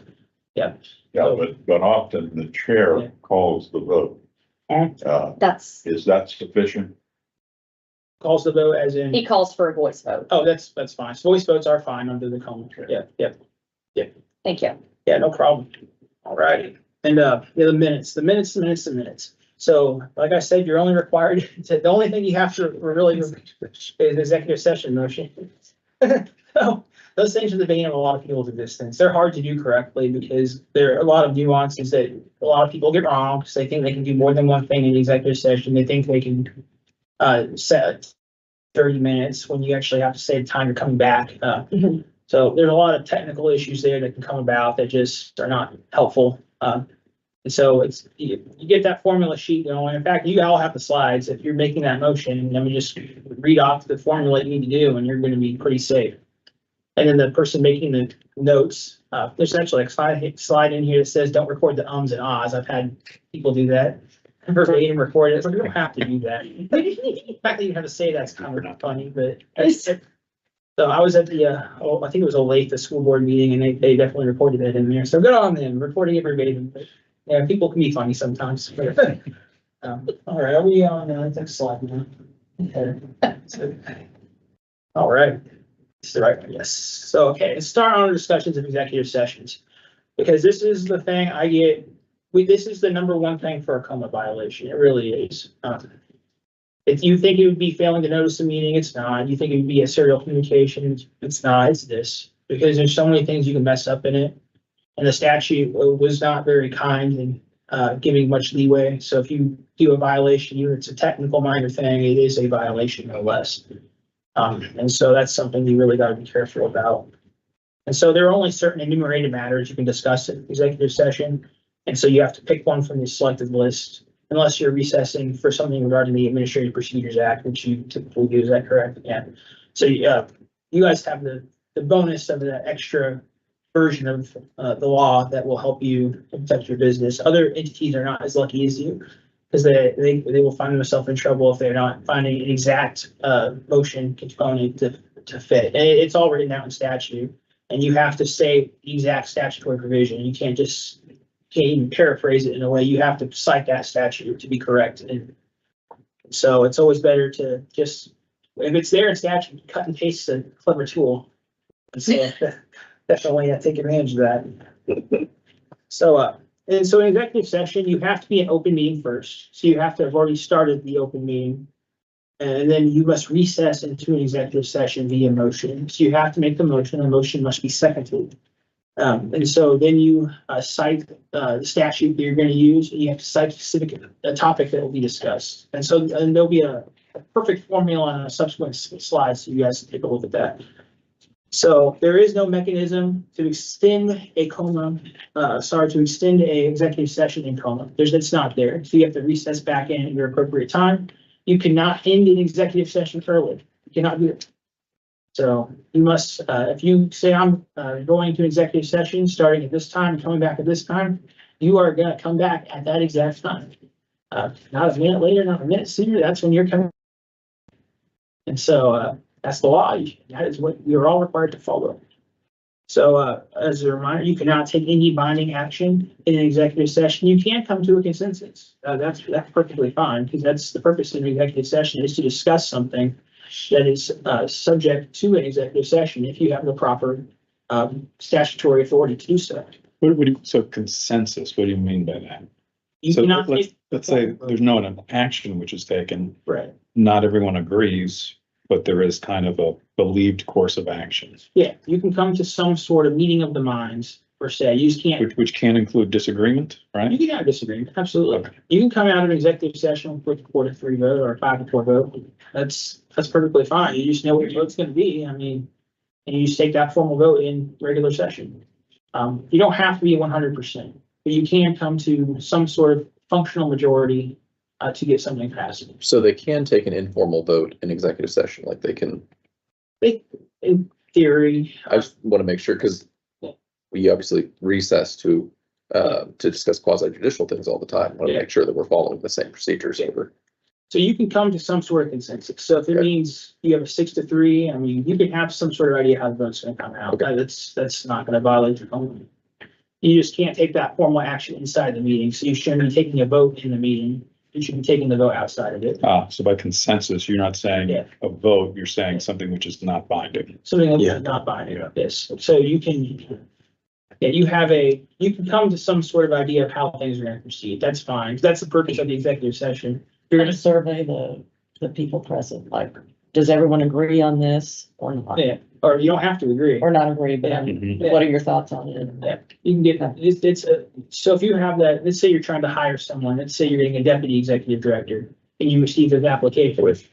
Yeah. Yeah, but often the chair calls the vote. That's, Is that sufficient? Calls the vote as in. he calls for a voice vote. Oh, that's fine. So voice votes are fine under the common. Yeah. Thank you. Yeah, no problem. All righty. And, the minutes. So like I said, you're only required to, the only thing you have to really is executive session motion. So those things are the bane of a lot of people's existence. They're hard to do correctly because there are a lot of nuances that a lot of people get wrong because they think they can do more than one thing in the executive session. They think they can set 30 minutes when you actually have to say the time you're coming back. So there's a lot of technical issues there that can come about that just are not helpful. And so it's, you get that formula sheet going. In fact, you all have the slides. If you're making that motion, let me just read off the formula you need to do and you're going to be pretty safe. And then the person making the notes, there's actually a slide in here that says, don't record the ums and ahs. I've had people do that. Verbatim record it. It's like, you don't have to do that. The fact that you have to say that's kind of funny, but so I was at the, I think it was the school board meeting, and they definitely reported that in there. So good on them, reporting it verbatim. But yeah, people can be funny sometimes. All right, are we on the next slide now? Okay. All right. This is the right one, yes. So, okay, let's start on our discussions of executive sessions. Because this is the thing I get, this is the number one thing for a coma violation. It really is. If you think it would be failing to notice a meeting, it's not. You think it would be a serial communication, it's not. It's this. Because there's so many things you can mess up in it. And the statute was not very kind in giving much leeway. So if you do a violation, even if it's a technical minor thing, it is a violation no less. And so that's something you really got to be careful about. And so there are only certain enumerated matters you can discuss in executive session. And so you have to pick one from the selected list. unless you're recessing for something regarding the Administrative Procedures Act, which you typically do. Is that correct? Yeah. So, you guys have the bonus of the extra version of the law that will help you protect your business. Other entities are not as lucky as you, because they will find themselves in trouble if they're not finding an exact motion component to fit. And it's all written out in statute, and you have to say the exact statutory provision. You can't even paraphrase it in a way. You have to cite that statute to be correct. And so it's always better to just, if it's there in statute, cut and paste a clever tool. And so definitely take advantage of that. So, and so in executive session, you have to be an open meeting first. So you have to have already started the open meeting. And then you must recess into an executive session via motion. So you have to make the motion. The motion must be seconded. And so then you cite the statute that you're going to use, and you have to cite a topic that will be discussed. And so there'll be a perfect formula on a subsequent slide, so you guys can take a look at that. So there is no mechanism to extend a coma, to extend a executive session in coma. It's not there. So you have to recess back in at your appropriate time. You cannot end an executive session early. You cannot do it. So you must, if you say I'm going to executive session starting at this time, coming back at this time, you are going to come back at that exact time. Not a minute later, not a minute sooner. That's when you're coming. And so that's the law. That is what you're all required to follow. So as a reminder, you cannot take any binding action in an executive session. You can come to a consensus. That's perfectly fine, because that's the purpose of an executive session, is to discuss something that is subject to an executive session if you have the proper statutory authority to do so. So consensus, what do you mean by that? You So cannot let's say there's not an action which is taken. Right. Not everyone agrees, but there is kind of a believed course of action. Yeah, you can come to some sort of meeting of the minds, per se. You just can't. Which can include disagreement, right? You can have disagreement, absolutely. Okay. You can come out of an executive session with a 4-3 vote or a 5-4 vote. That's perfectly fine. You just know what your vote's going to be. I mean, and you just take that formal vote in regular session. You don't have to be 100%, but you can come to some sort of functional majority to get something passed. So they can take an informal vote in executive session, like they can. In theory, I just want to make sure, because we obviously recess to discuss quasi judicial things all the time. I want to make sure that we're following the same procedures over. so you can come to some sort of consensus. So if it means you have a 6-3, I mean, you can have some sort of idea how the vote's going to come out. Okay. That's not going to violate your own. You just can't take that formal action inside the meeting. So you shouldn't be taking a vote in the meeting. You should be taking the vote outside of it. So by consensus, you're not saying Yeah. a vote, you're saying something which is not binding. Something that Yeah. is not binding like this. So you can, you can come to some sort of idea of how things are going to proceed. That's fine. That's the purpose of the executive session. You're Gonna going survey the people present, like, does everyone agree on this or not? to, or you don't have to agree. Or not agree, but Mhm. what are your thoughts on it? Yeah, you can get, so if you have that, let's say you're trying to hire someone, let's say you're getting a deputy executive director and you receive his application. Let's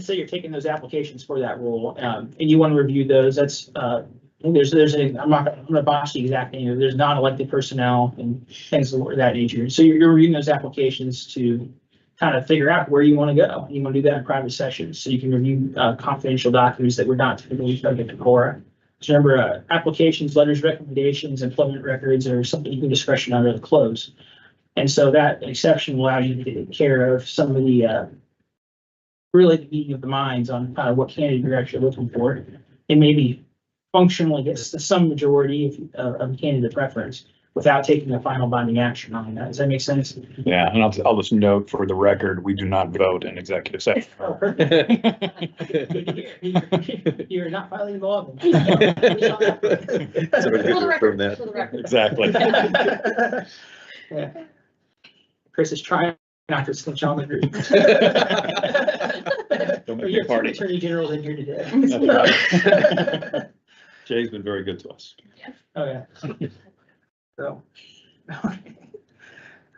say you're taking those applications for that role, and you want to review those. That's, I'm gonna botch the exact name. There's non-elected personnel and things of that nature. So you're reviewing those applications to kind of figure out where you want to go. You want to do that in private sessions, so you can review confidential documents that were not typically subject to KORA. So remember, applications, letters, recommendations, employment records are something you can discretion under the close. And so that exception will allow you to take care of some of the really the meeting of the minds on kind of what candidate you're actually looking for. It maybe functionally gets to some majority of candidate preference without taking a final binding action on that. Does that make sense? Yeah, and I'll just note for the record, we do not vote in executive session. Oh, perfect. Good to hear. You're not violating the law. Somebody For could the confirm record, for that. the record. Exactly. Yeah. Chris is trying not to snitch on the group. Don't We make me have two party. attorney generals in here today. That's right. Jay's been very good to us. Oh, yeah. So.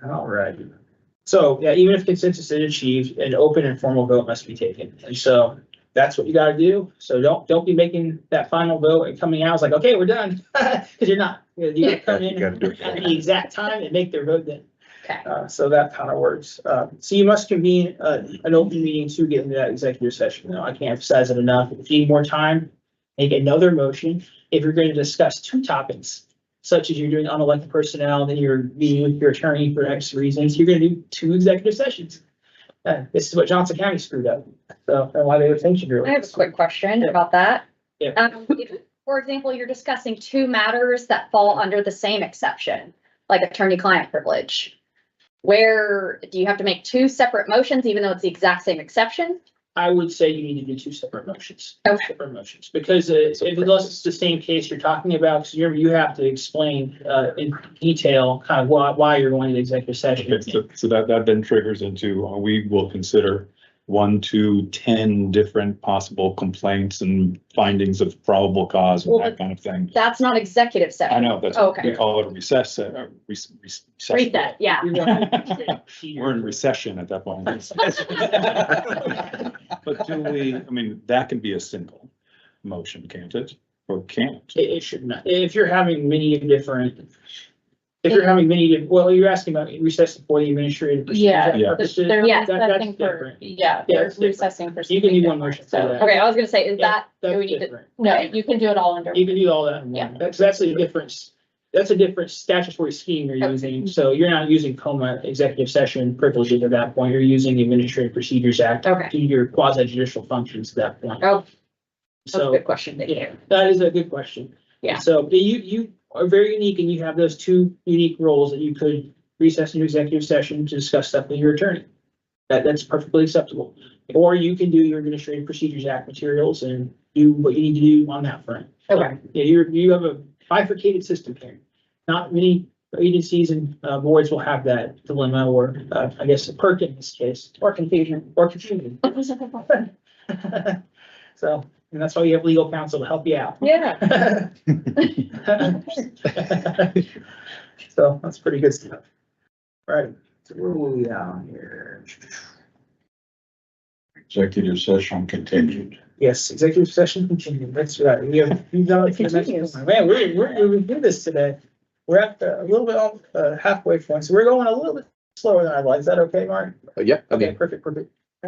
All right. So, yeah, even if consensus is achieved, an open and formal vote must be taken. And so that's what you gotta do. So don't be making that final vote and coming out, it's like, okay, we're done. Cause you're not. You gotta come in You gotta do it. at the exact time and make their vote then. Okay. So that kind of works. So you must convene, an open meeting to get into that executive session. Now, I can't emphasize it enough. If you need more time, make another motion. If you're going to discuss two topics, such as you're doing unelected personnel, then you're meeting with your attorney for X reasons, you're going to do two executive sessions. This is what Johnson County screwed up. So, and why they would think you do. I have a quick question about that. Yeah. If, for example, you're discussing two matters that fall under the same exception, like attorney-client privilege. Where do you have to make two separate motions, even though it's the exact same exception? I would say you need to do two separate motions. Okay. Separate motions, because unless it's the same case you're talking about, because you have to explain in detail kind of why you're going to executive session. Okay, so that then triggers into, we will consider 1 to 10 different possible complaints and findings of probable cause and Well, that kind of thing. That's not executive session. I know, that's, Okay. we call it a recess, recession. Reset, yeah. We're in recession at that point. But do we, I mean, that can be a single motion, can't it? Or can't? It should not. If you're having many different, well, you're asking about recess for the administrative. Yeah. Yeah. purposes. They're Yeah, recessing for, different. yeah, Yeah, they're it's different. recessing for. You can do something one motion different, for so- that. Okay, I was gonna say, is that, That's do we need to, different. No, you can do it all under. You can do all that in Yeah. one. That's a difference. That's a different statutory scheme you're Okay. using. So you're not using coma executive session privileges at that point. You're using the Administrative Procedures Act. Okay. To your quasi judicial functions at that point. oh, that's a So, good question. Thank you. yeah, that is a good question. Yeah. So but you are very unique and you have those two unique roles that you could recess into executive session to discuss stuff with your attorney. That's perfectly acceptable. Or you can do your Administrative Procedures Act materials and do what you need to do on that front. Okay. Yeah, you have a bifurcated system here. Not many agencies and boards will have that dilemma or I guess a perk in this case. Or confusion. Or confusion. So, and that's why you have legal counsel to help you out. Yeah. So that's pretty good stuff. Right, so where will we down here? Executive session continued. Yes, executive session continued. That's right. We've done it for the next Continues. one. Man, we did this today. We're at a little bit off halfway point, so we're going a little bit slower than I'd like. Is that okay, Mark? Yeah, I Okay, mean, perfect.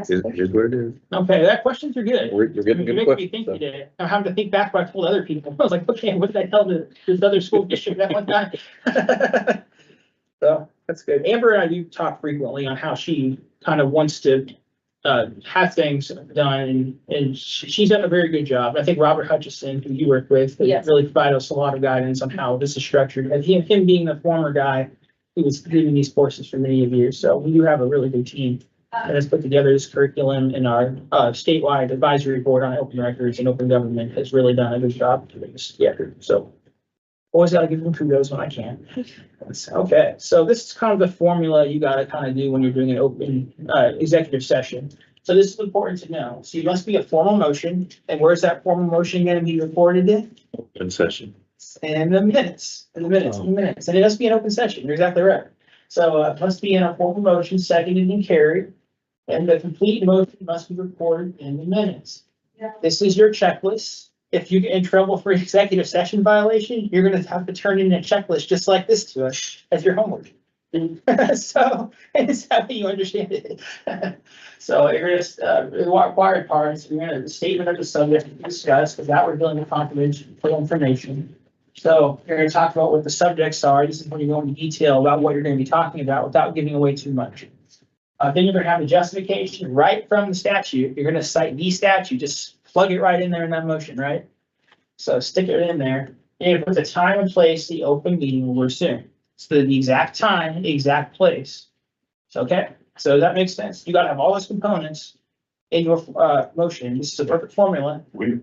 here's what it is. Okay, that questions are good. You're getting You good make me think questions. so. today. I'm having to think back what I told other people. I was like, okay, what did I tell this other school district that one time? So that's good. Amber and I do talk frequently on how she kind of wants to have things done and she's done a very good job. I think Robert Hutchison, who you work with, Yes. really provided us a lot of guidance on how this is structured. And him being the former guy who was leading these courses for many years. So we do have a really good team that has put together this curriculum, and our statewide advisory board on open records and open government has really done a good job putting this together. So always gotta give them kudos when I can. Okay, so this is kind of the formula you gotta kind of do when you're doing an open executive session. So this is important to know. So you must be a formal motion, and where's that formal motion gonna be recorded in? Open session. And the minutes, and it must be an open session, you're exactly right. So it must be in a formal motion, seconded and carried, and the complete motion must be recorded in the minutes. This is your checklist. If you get in trouble for executive session violation, you're gonna have to turn in a checklist just like this to us as your homework. So, is that how you understand it? So you're gonna, required parts, you're gonna, the statement of the subject to be discussed, because that we're dealing with confidential information. So you're gonna talk about what the subjects are. This is when you go into detail about what you're gonna be talking about without giving away too much. Then you're gonna have a justification right from the statute. You're gonna cite the statute, just plug it right in there in that motion, right? So stick it in there. And put the time and place the open meeting will resume. So the exact time, the exact place. So, okay, so that makes sense. You gotta have all those components in your motion. This is a perfect formula. Do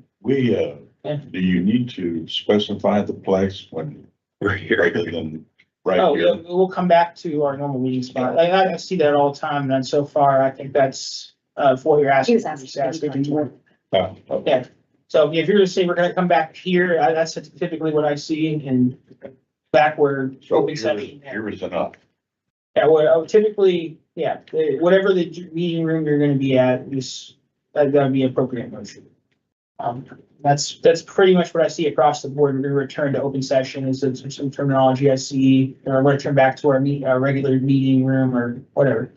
you need to specify the place when Right here. rather than right Oh, yeah, here? we'll come back to our normal meeting spot. I see that all the time, and so far, I think that's for what you're asking. He was asking. Oh, okay. Yeah, so if you're gonna say we're gonna come back here, that's typically what I see in backward So open session. here is enough. Yeah, well, typically, yeah, whatever the meeting room you're gonna be at, is, that's gotta be appropriate motion. That's pretty much what I see across the board. We're gonna return to open session is some terminology I see, or we're gonna turn back to our regular meeting room or whatever.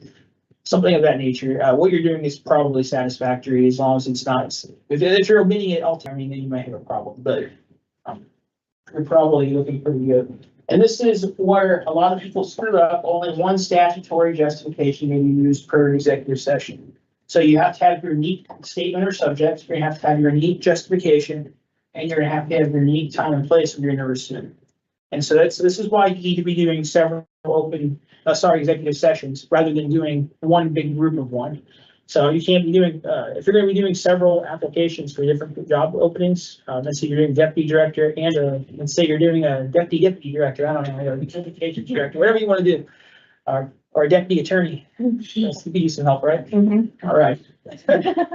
Something of that nature. What you're doing is probably satisfactory as long as it's not, if you're omitting it all, I mean, then you might have a problem, but you're probably looking pretty good. And this is where a lot of people screw up. Only one statutory justification may be used per executive session. So you have to have your unique statement or subject, you're gonna have to have your unique justification, and you're gonna have to have your unique time and place when you're gonna resume. And so this is why you need to be doing several executive sessions rather than doing one big group of one. So you can't be doing, if you're gonna be doing several applications for different job openings, let's say you're doing deputy director and let's say you're doing a deputy director, I don't know, communications director, whatever you wanna do. Or a deputy attorney. That's could use some help, right? All right.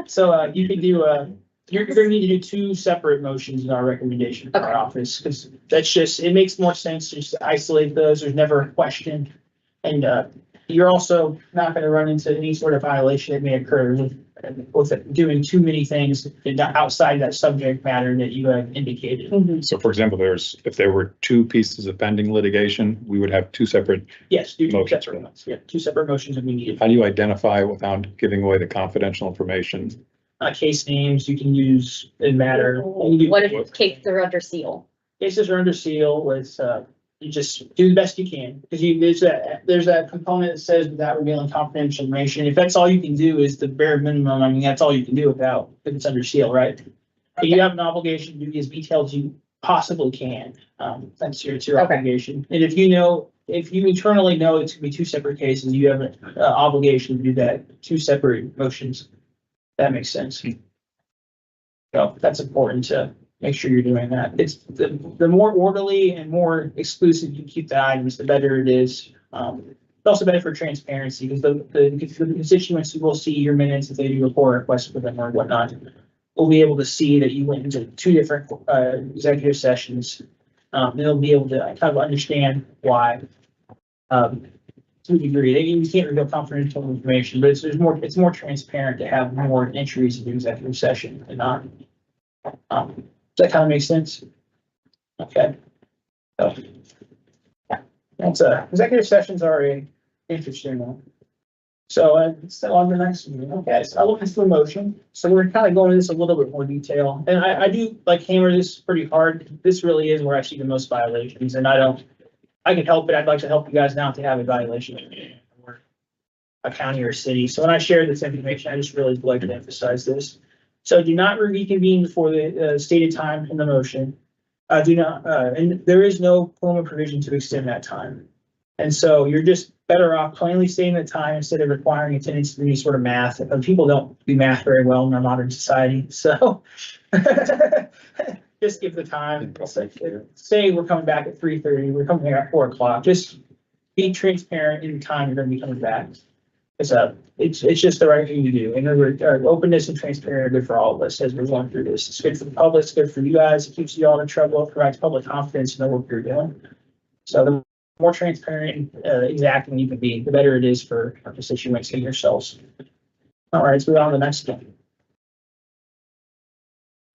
So you can do you're gonna need to do two separate motions in our recommendation for our office, because that's just, it makes more sense to just isolate those. There's never a question. And you're also not gonna run into any sort of violation that may occur with doing too many things outside that subject matter that you have indicated. So for example, if there were two pieces of pending litigation, we would have two separate. Yes, do two Motions. separate ones. Yeah, two separate motions if we needed. How do you identify without giving away the confidential information? Case names you can use in matter. You can do- What if cases are under seal? Cases are under seal with, you just do the best you can, because there's that component that says without revealing confidential information. If that's all you can do is the bare minimum, I mean, that's all you can do if it's under seal, right? But you have an obligation to be as detailed as you possibly can. That's your Okay. obligation. And if you internally know it's gonna be two separate cases, you have an obligation to do that, two separate motions. That makes sense. So that's important to make sure you're doing that. It's the more orderly and more exclusive you keep the items, the better it is. It's also better for transparency because the constituents who will see your minutes if they do report requests for them or whatnot, will be able to see that you went into two different executive sessions. They'll be able to kind of understand why. To a degree, you can't reveal confidential information, but it's more transparent to have more entries in the executive session and not. Does that kind of make sense? Okay. So, yeah, that's executive sessions are a interesting one. So still on the next one. Okay, so I'll look into the motion. So we're kind of going into this a little bit more detail, and I do like hammer this pretty hard. This really is where I see the most violations, and I can help it. I'd like to help you guys not to have a violation or a county or city. So when I share this information, I just really would like to emphasize this. So do not reconvene before the stated time in the motion. Do not, and there is no formal provision to extend that time. And so you're just better off plainly stating the time instead of requiring attendance to do any sort of math. And people don't do math very well in our modern society, so just give the time. Say we're coming back at 3:30, we're coming back at 4 o'clock. Just be transparent in the time you're going to be coming back. It's just the right thing to do. And openness and transparency are good for all of us as we're going through this. It's good for the public, it's good for you guys. It keeps you all in trouble, it provides public confidence in the work you're doing. So the more transparent and exacting you can be, the better it is for our constituents and yourselves. All right, let's move on to the next one.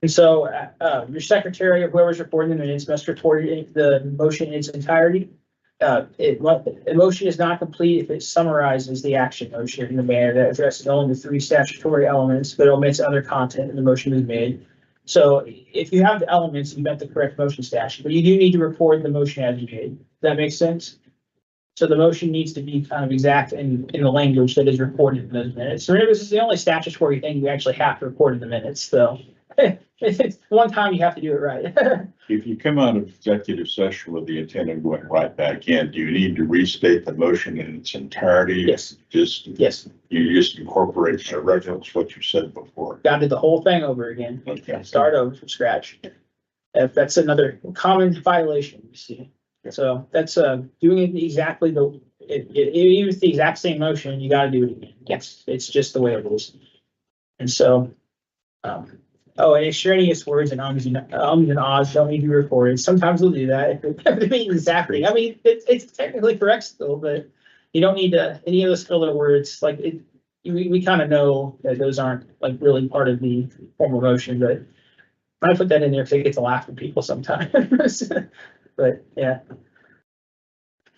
And so your secretary or whoever's recording the minutes must report the motion in its entirety. The motion is not complete if it summarizes the action motion in a manner that addresses only the three statutory elements, but omits other content in the motion is made. So if you have the elements, you met the correct motion statute, but you do need to report the motion as you made. Does that make sense? So the motion needs to be kind of exact in the language that is recorded in those minutes. So this is the only statutory thing you actually have to report in the minutes, though. It's one time you have to do it right. If you come out of executive session with the intent of going right back in, do you need to restate the motion in its entirety? Yes. Yes. You just incorporate the reference what you said before. Got to do the whole thing over again. Okay. Start over from scratch. If that's another common violation, you see. So that's doing it exactly even if the exact same motion, you got to do it again. Yes, it's just the way it is. And so, and extraneous words and ums and ahs don't need to be recorded. Sometimes we'll do that if they mean exactly. I mean, it's technically correct still, but you don't need any of those filler words. Like we kind of know that those aren't like really part of the formal motion, but I put that in there because I get to laugh at people sometimes. But yeah.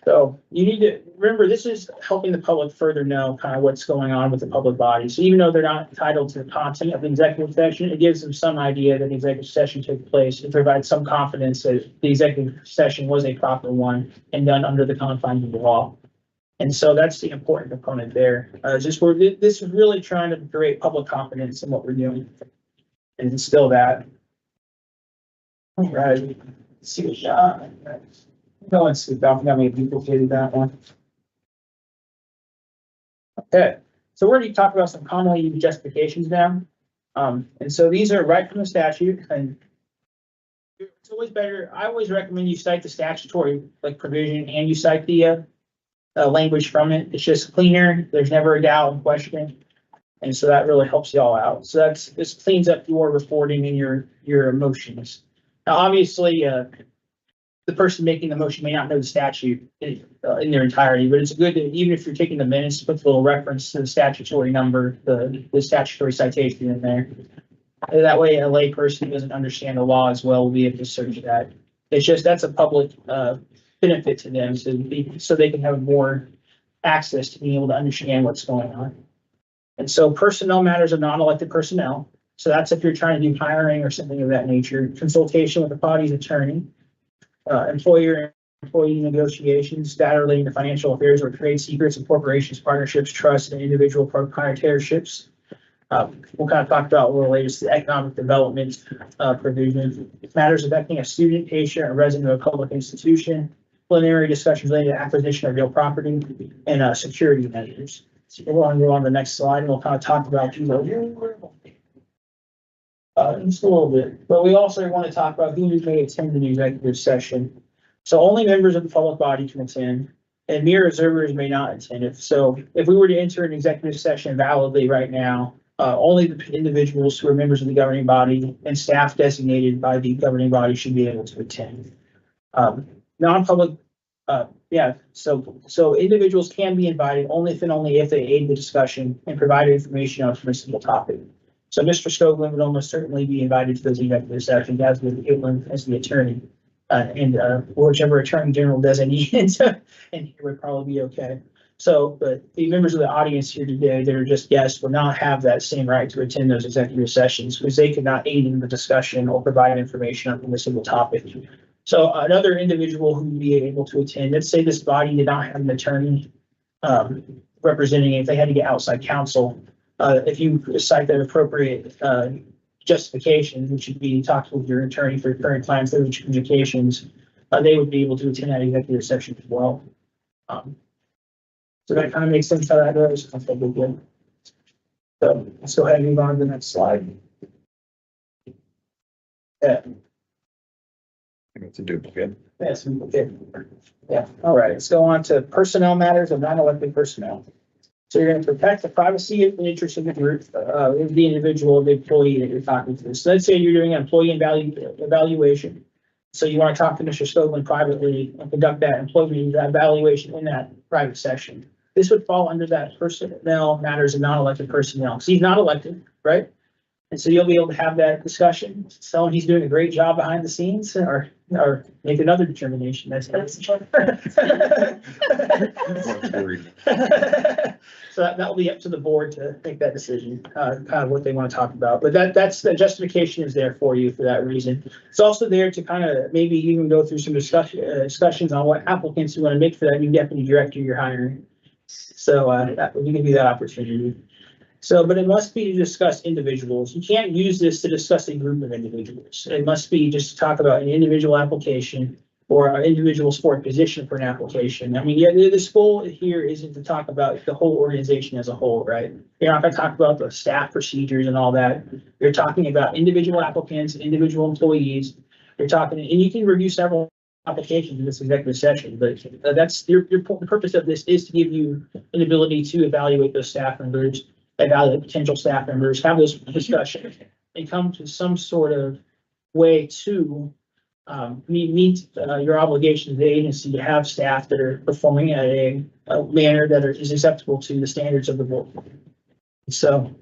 So you need to remember, this is helping the public further know kind of what's going on with the public body. So even though they're not entitled to the content of the executive session, it gives them some idea that the executive session took place. It provides some confidence that the executive session was a proper one and done under the confines of the law. And so that's the important component there. This is really trying to create public confidence in what we're doing and instill that. All right, let's see what shot. No, it's about how many people did that one. Okay, so we're going to talk about some commonly used justifications now. And so these are right from the statute, and it's always better. I always recommend you cite the statutory like provision and you cite the language from it. It's just cleaner. There's never a doubt and question. And so that really helps you all out. So this cleans up your reporting and your emotions. Now, obviously, the person making the motion may not know the statute in their entirety, but it's good to, even if you're taking the minutes, to put the little reference to the statutory number, the statutory citation in there. That way, a lay person who doesn't understand the law as well will be able to search that. It's just, that's a public benefit to them, so they can have more access to being able to understand what's going on. And so personnel matters of non-elected personnel. So that's if you're trying to do hiring or something of that nature, consultation with the body's attorney, employer-employee negotiations, data relating to financial affairs or trade secrets of corporations, partnerships, trusts, and individual proprietorships. We'll kind of talk about what relates to economic development provisions, matters affecting a student, patient, or resident of a public institution, preliminary discussions related to acquisition of real property, and security measures. So we'll go on to the next slide, and we'll kind of talk about these just a little bit. But we also want to talk about who may attend the executive session. So only members of the public body can attend, and mere observers may not attend. If we were to enter an executive session validly right now, only the individuals who are members of the governing body and staff designated by the governing body should be able to attend. Non-public, so individuals can be invited only if and only if they aid the discussion and provide information on a permissible topic. So Mr. Scoglin would almost certainly be invited to those executive sessions, as would Caitlin as the attorney, and whichever attorney general designee and here would probably be okay. So, but the members of the audience here today that are just guests would not have that same right to attend those executive sessions because they could not aid in the discussion or provide information on a permissible topic. So another individual who would be able to attend, let's say this body did not have an attorney representing it, if they had to get outside counsel. If you cite that appropriate justification, which would be talk with your attorney for current clients, those communications, they would be able to attend that executive session as well. So that kind of makes sense how that goes. That's probably good. So let's go ahead and move on to the next slide. Yeah. It's a duplicate. Yes, okay. Yeah, all right, let's go on to personnel matters of non-elected personnel. So you're going to protect the privacy and interests of the group, of the individual, the employee that you're talking to. So let's say you're doing an employee evaluation. So you want to talk to Mr. Scoglin privately and conduct that employee evaluation in that private session. This would fall under that personnel matters of non-elected personnel. So he's not elected, right? And so you'll be able to have that discussion, tell him he's doing a great job behind the scenes, or make another determination. So that will be up to the board to make that decision, kind of what they want to talk about. But that's the justification is there for you for that reason. It's also there to kind of maybe even go through some discussions on what applicants you want to make for that new deputy director you're hiring. So you can do that opportunity. So, but it must be to discuss individuals. You can't use this to discuss a group of individuals. It must be just to talk about an individual application or an individual sport position for an application. I mean, yeah, this goal here isn't to talk about the whole organization as a whole, right? You're not going to talk about the staff procedures and all that. You're talking about individual applicants, individual employees. You're talking, and you can review several applications in this executive session, but that's the purpose of this is to give you an ability to evaluate those staff members, evaluate potential staff members, have those discussions, and come to some sort of way to meet your obligation to the agency to have staff that are performing at a manner that is acceptable to the standards of the board. So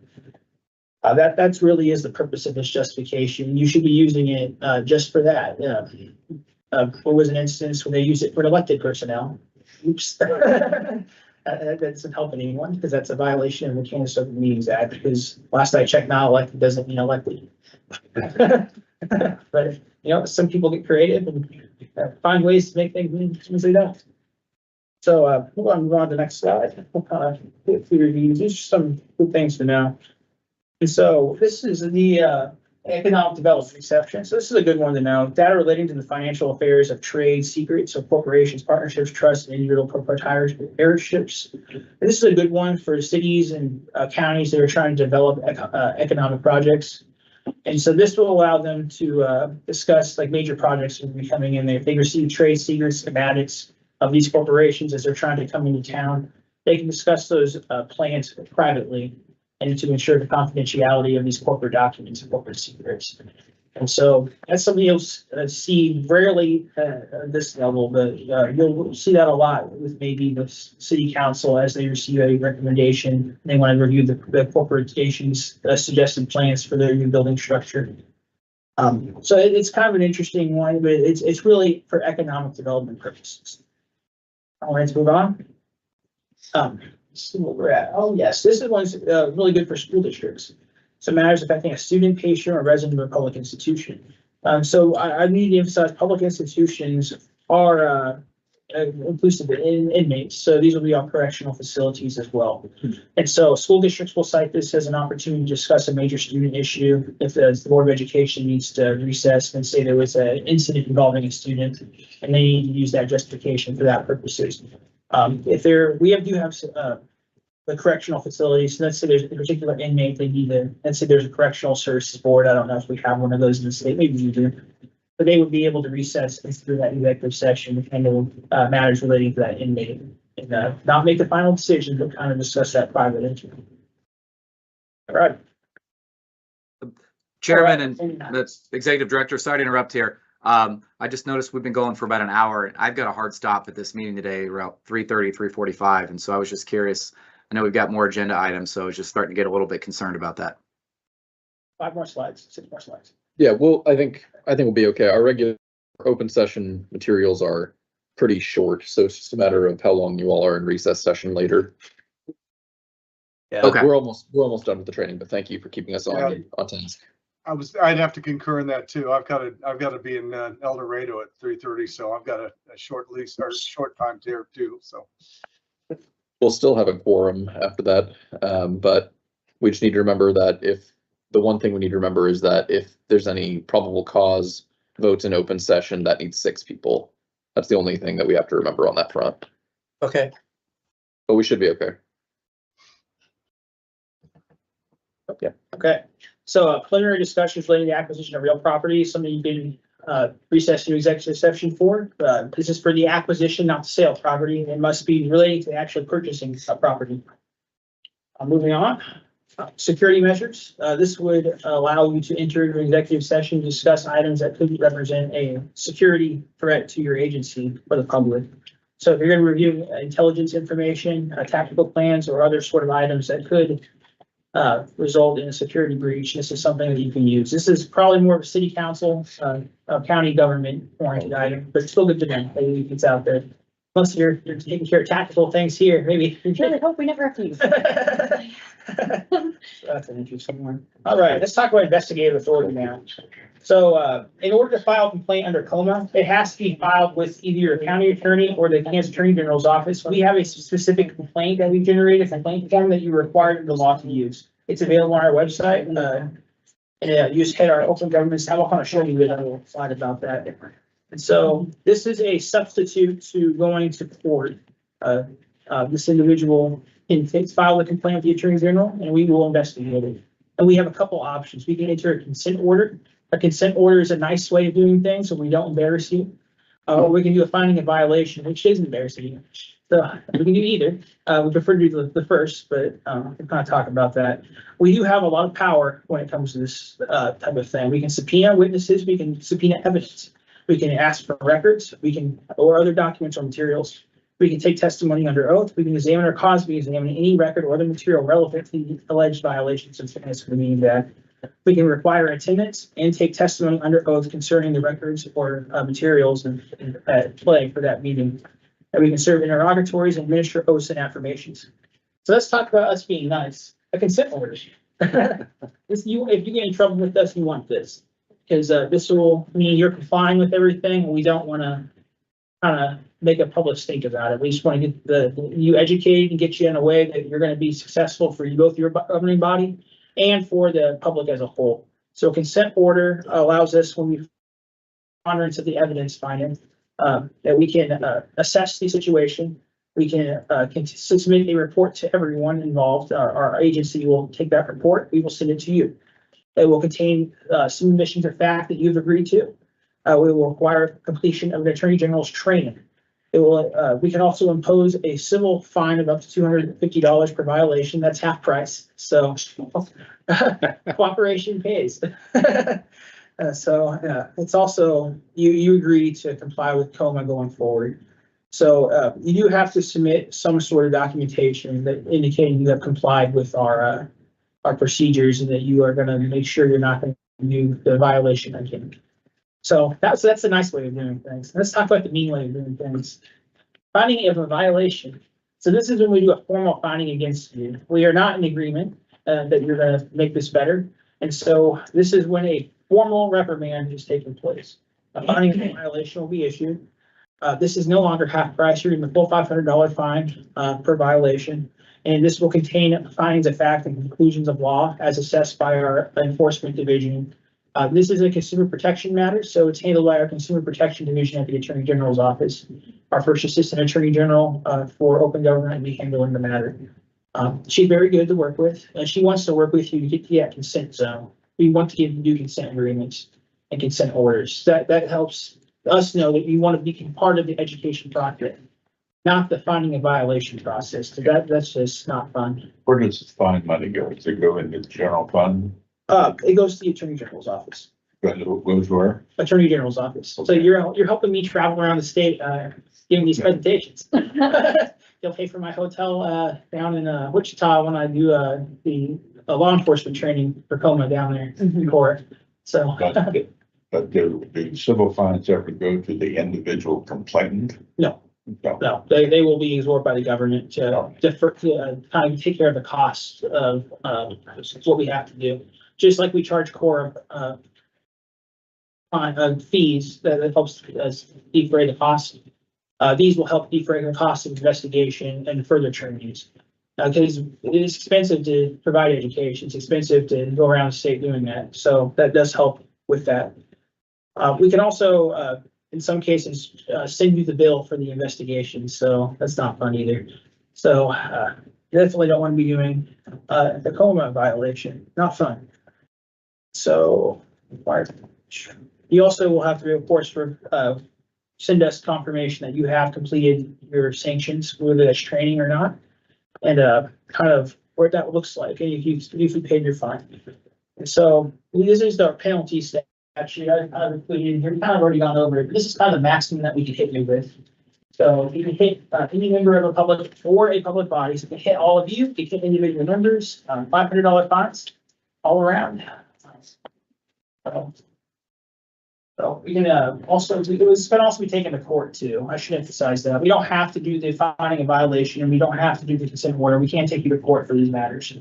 That's really is the purpose of this justification. You should be using it, just for that. There was an instance where they used it for elected personnel. Oops. That doesn't help anyone because that's a violation of the Kansas Open Meetings Act, because last I checked, not elected doesn't mean elected. But, some people get creative and find ways to make things mean as they don't. So, move on to the next slide. Get through reviews. These are some good things to know. And so this is the economic development exception. So this is a good one to know. Data relating to the financial affairs of trade secrets of corporations, partnerships, trusts, and individual proprietorships. And this is a good one for cities and counties that are trying to develop economic projects. And so this will allow them to discuss like major projects that will be coming in there. If they receive trade secrets, schematics of these corporations as they're trying to come into town, they can discuss those plans privately and to ensure the confidentiality of these corporate documents and corporate secrets. And so that's something you'll see rarely at this level, but you'll see that a lot with maybe the city council as they receive a recommendation. They want to review the corporation's suggested plans for their new building structure. So it's kind of an interesting one, but it's really for economic development purposes. All right, let's move on. Let's see what we're at. Oh, yes, this is one's really good for school districts. So matters affecting a student, patient, or resident of a public institution. So I need to emphasize public institutions are inclusive in inmates. So these will be all correctional facilities as well. And so school districts will cite this as an opportunity to discuss a major student issue. If the Board of Education needs to recess and say there was an incident involving a student, and they need to use that justification for that purposes. Do have the correctional facilities. So let's say there's a particular inmate, they need to, let's say there's a correctional services board. I don't know if we have one of those in the state, maybe we do. But they would be able to recess and through that executive session to handle matters relating to that inmate and not make the final decision, but kind of discuss that private issue. All right. Chairman and the executive director, sorry to interrupt here. I just noticed we've been going for about an hour and I've got a hard stop at this meeting today around 3:30, 3:45. And so I was just curious. I know we've got more agenda items, so I was just starting to get a little bit concerned about that. 5 more slides, 6 more slides. Yeah, well, I think we'll be okay. Our regular open session materials are pretty short, so it's just a matter of how long you all are in recess session later. Yeah. Okay. We're almost done with the training, but thank you for keeping us on task. I'd have to concur in that too. I've got to be in El Dorado at 3:30, so I've got a short lease or short time there too. So we'll still have a quorum after that, but we just need to remember that the one thing we need to remember is that if there's any probable cause votes in open session, that needs 6 people. That's the only thing that we have to remember on that front. Okay. But we should be okay. Okay. So preliminary discussions relating to the acquisition of real property, something you can recess to executive session for. This is for the acquisition, not the sale of property. It must be relating to actually purchasing a property. Moving on. Security measures. This would allow you to enter into executive session to discuss items that could represent a security threat to your agency or the public. So if you're going to review intelligence information, tactical plans, or other sort of items that could result in a security breach, this is something that you can use. This is probably more of a city council, county government oriented item, but it's still good to know that it's out there. Unless you're taking care of tactical things here, maybe. I really hope we never have to use it. So that's an interesting one. All right, let's talk about investigative authority now. So in order to file a complaint under COMA, it has to be filed with either your county attorney or the Kansas Attorney General's office. We have a specific complaint that we generate, a complaint form that you require the law to use. It's available on our website. And you just hit our open government. I'll kind of show you a little slide about that. And so this is a substitute to going to court. This individual can file a complaint with the Attorney General and we will investigate it. And we have a couple options. We can enter a consent order. A consent order is a nice way of doing things so we don't embarrass you. Or we can do a finding of violation, which is embarrassing. So we can do either. We prefer to do the first, but we'll kind of talk about that. We do have a lot of power when it comes to this type of thing. We can subpoena witnesses. We can subpoena evidence. We can ask for records. We can, or other documents or materials. We can take testimony under oath. We can examine or cause to be examined any record or other material relevant to the alleged violations of fitness for the meeting act. We can require attendance and take testimony under oath concerning the records or materials at play for that meeting. And we can serve interrogatories and administer oaths and affirmations. So let's talk about us being nice. A consent order. If you get in trouble with us, you want this. Because this will mean you're complying with everything. We don't want to kind of make a public stink about it. We just want to get you educated and get you in a way that you're going to be successful for you, both your governing body and for the public as a whole. So consent order allows us, when we ponderance of the evidence finding, that we can assess the situation. We can submit a report to everyone involved. Our agency will take that report. We will send it to you. It will contain submissions of fact that you've agreed to. We will require completion of an attorney general's training. It will. We can also impose a civil fine of up to $250 per violation. That's half price. So cooperation pays. It's also you agree to comply with COMA going forward. So you do have to submit some sort of documentation that indicating you have complied with our procedures and that you are going to make sure you're not going to do the violation again. So that's a nice way of doing things. Let's talk about the mean way of doing things. Finding of a violation. So this is when we do a formal finding against you. We are not in agreement that you're going to make this better. And so this is when a formal reprimand is taking place. A finding of a violation will be issued. This is no longer half price. You're in the full $500 fine per violation. And this will contain findings of fact and conclusions of law as assessed by our enforcement division. This is a consumer protection matter, so it's handled by our consumer protection division at the Attorney General's office. Our first assistant attorney general for open government will be handling the matter. She's very good to work with, and she wants to work with you to get to that consent zone. We want to give you consent agreements and consent orders. That helps us know that you want to be part of the education process, not the finding a violation process. That's just not fun. Where does the fine money go? Does it go into the general fund? It goes to the Attorney General's office. Goes where? Attorney General's office. So you're helping me travel around the state, giving these presentations. They'll pay for my hotel down in Wichita when I do the law enforcement training for COMA down there in court. So. But do civil fines ever go to the individual complainant? No. No, they will be absorbed by the government to kind of take care of the costs of what we have to do. Just like we charge core fees that helps us defray the cost. These will help defray the cost of investigation and further trainings. Because it is expensive to provide education. It's expensive to go around the state doing that. So that does help with that. We can also, in some cases, send you the bill for the investigation. So that's not fun either. So definitely don't want to be doing the COMA violation. Not fun. So you also will have to, of course, send us confirmation that you have completed your sanctions, whether that's training or not, and kind of what that looks like, and if you paid your fine. And so this is the penalty statute. Actually, I've included in here. We've kind of already gone over it. But this is kind of the maximum that we can hit you with. So you can hit any member of a public or a public body. So you can hit all of you. You can hit individual members. $500 fines all around. So we can also, this can also be taken to court too. I should emphasize that. We don't have to do the finding a violation, and we don't have to do the consent order. We can take you to court for these matters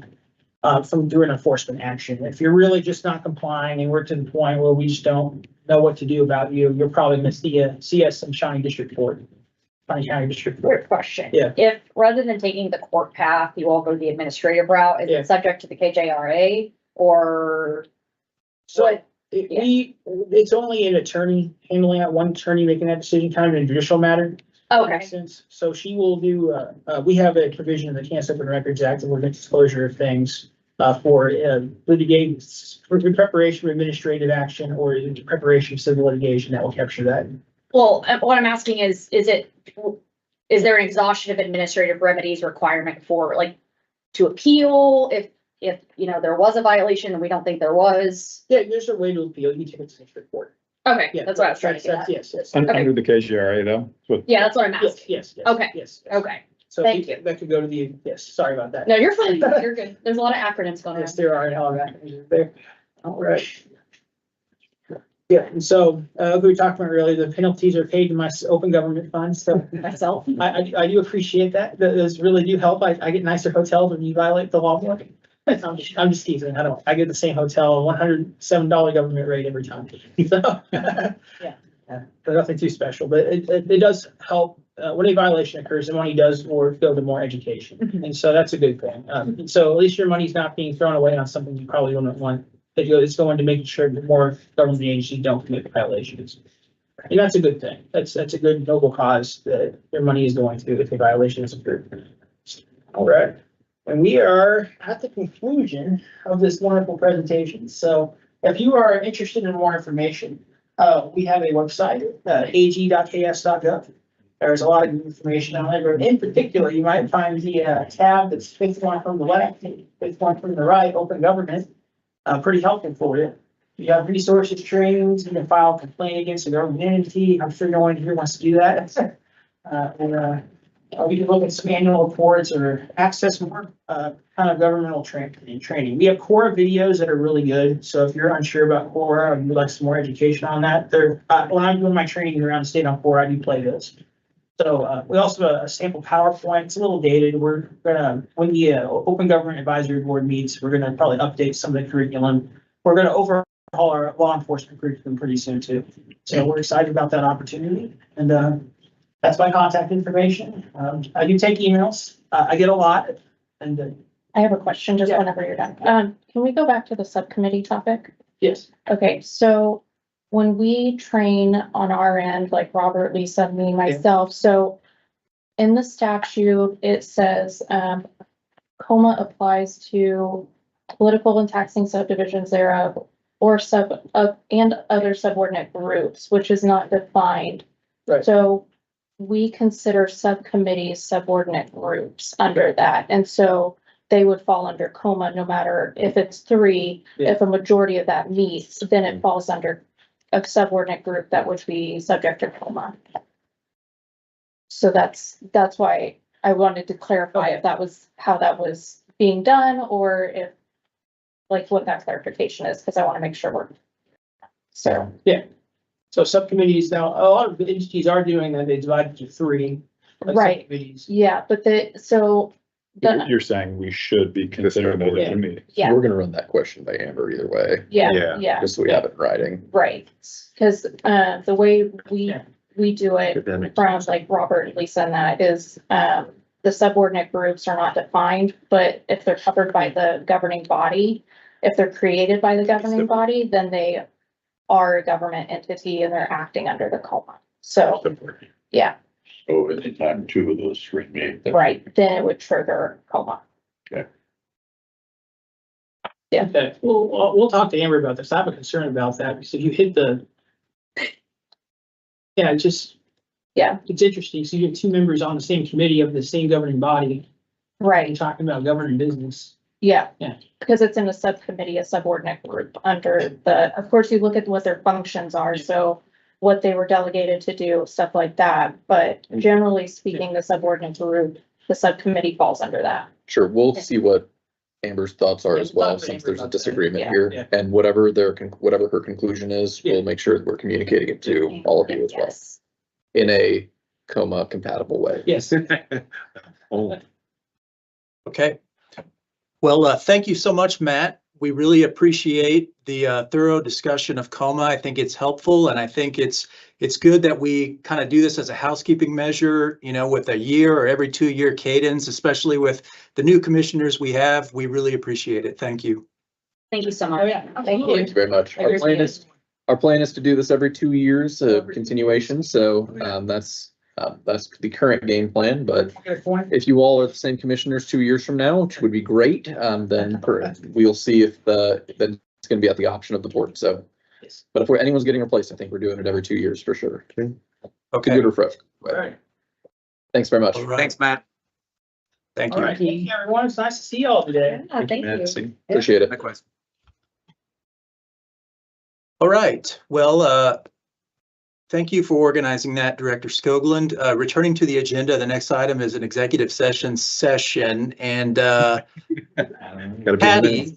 from doing enforcement action. If you're really just not complying and we're to the point where we just don't know what to do about you, you're probably going to see us in Shawnee District Court. Shawnee County District Court. Quick question. Yeah. If rather than taking the court path, you all go the administrative route, is Yeah. it subject to the KJRA or? So what? it's only an attorney handling that, one attorney making that decision, kind of in a judicial matter. Okay. So she will do, we have a provision in the Kansas Open Records Act and we're going to disclosure of things for litigation, for preparation of administrative action or in preparation of civil litigation that will capture that. Well, what I'm asking is there an exhaustion of administrative remedies requirement for like to appeal if you know there was a violation and we don't think there was? Yeah, there's a way to appeal. You take it to district court. Okay, Yeah, that's what I was trying to get at. Yes, yes. Okay. Under the KGRA though. Yeah, that's what I'm Yes, asking. yes, yes. Okay. Yes. Okay, So Thank you. that could go to the, yes, sorry about that. no, you're fine, you're good. There's a lot of acronyms going Yes, on. there are, and all that is there. All right. Yeah, and so, we talked about earlier, the penalties are paid to my open government funds, so Myself. I do appreciate that. Those really do help. I get nicer hotels when you violate the law more. I'm just teasing. I get the same hotel, $107 government rate every time. So, Yeah. But nothing too special, but it does help, when a violation occurs, the money does go to more education. Mhm. And so that's a good thing. So at least your money's not being thrown away on something you probably don't want. It's going to making sure that more government agencies don't commit violations. And that's a good thing. That's a good noble cause that your money is going to if a violation is occurred. All right. And we are at the conclusion of this wonderful presentation. So if you are interested in more information, we have a website, ag.ks.gov. There's a lot of information on there, but in particular, you might find the tab that's fifth one from the left, fifth one from the right, open government. Pretty helpful for you. You have resources, trainings, you can file a complaint against a government entity. I'm sure no one here wants to do that. We can look at some annual reports or access more kind of governmental training. We have core videos that are really good. So if you're unsure about core or you'd like some more education on that, when I'm doing my training around the state on core, I do play those. So we also have a sample PowerPoint. It's a little dated. We're gonna, when the Open Government Advisory Board meets, we're gonna probably update some of the curriculum. We're gonna overhaul our law enforcement curriculum pretty soon too. So we're excited about that opportunity. And that's my contact information. I do take emails. I get a lot. And I have a question just Yeah. whenever you're done. Can we go back to the subcommittee topic? yes, Okay, so when we train on our end, like Robert, Lisa, me, myself, so in the statute, it says, COMA applies to political and taxing subdivisions thereof or and other subordinate groups, which is not defined. Right. So we consider subcommittees subordinate groups under that, and so they would fall under COMA no matter if it's three. Yeah. If a majority of that meets, then it falls under a subordinate group that would be subject to COMA. So that's why I wanted to clarify if that was how that was being done, or if, like, what that clarification is, because I want to make sure we're. So, so subcommittees now, a lot of entities are doing that. They divide it to three. like Right. subcommittees. yeah, but You're saying we should be considering those Yeah. in meetings. yeah, We're gonna run that question by Amber either way, yeah, Yeah. yeah, just so we have it in writing. right. Because, the way Yeah. we do it from like Robert and Lisa and that is, the subordinate groups are not defined, but if they're covered by the governing body, if they're created by the governing body, then they are a government entity and they're acting under the COMA. So, yeah, So anytime two of those three meet. right, then it would trigger COMA. Okay, we'll talk to Amber about this. I have a concern about that, because if you hit yeah, it's interesting. So you have two members on the same committee of the same governing body and Right, talking about governing business. yeah. Yeah. Because it's in a subcommittee, a subordinate group under of course, you look at what their functions are, so what they were delegated to do, stuff like that. But generally speaking, the subordinate group, the subcommittee falls under that. Sure, we'll see what Amber's thoughts are Yeah, as we'll well, talk to since Amber there's a about that. disagreement Yeah. here. Yeah. And whatever whatever her conclusion is, Yeah. we'll make sure that we're communicating it to all of you as well, Yes. in a COMA compatible way. Yes. Oh, Okay. Well, thank you so much, Matt. We really appreciate the thorough discussion of COMA. I think it's helpful, and I think it's good that we kind of do this as a housekeeping measure, with a year or every 2-year cadence, especially with the new commissioners we have. We really appreciate it. Thank you. Thank you so Oh, much. yeah. Thank you. Thank you very much. Thank you. Our plan is to do this every 2 years, continuation, so that's the current game plan, but Good point. if you all are the same commissioners 2 years from now, which would be great, then we'll see if then it's gonna be at the option of the board, so. Yes. But if anyone's getting replaced, I think we're doing it every 2 years for sure. It's a Okay. good refresh. All right. Thanks very much. All right. Thanks, Matt. Thank All you. right. Thank you, everyone. It's nice to see you all today. Yeah, thank you. Matt, see? Appreciate it. Likewise. All right, well, thank you for organizing that, Director Skoglund. Returning to the agenda, the next item is an executive session and Gotta be in the Patty,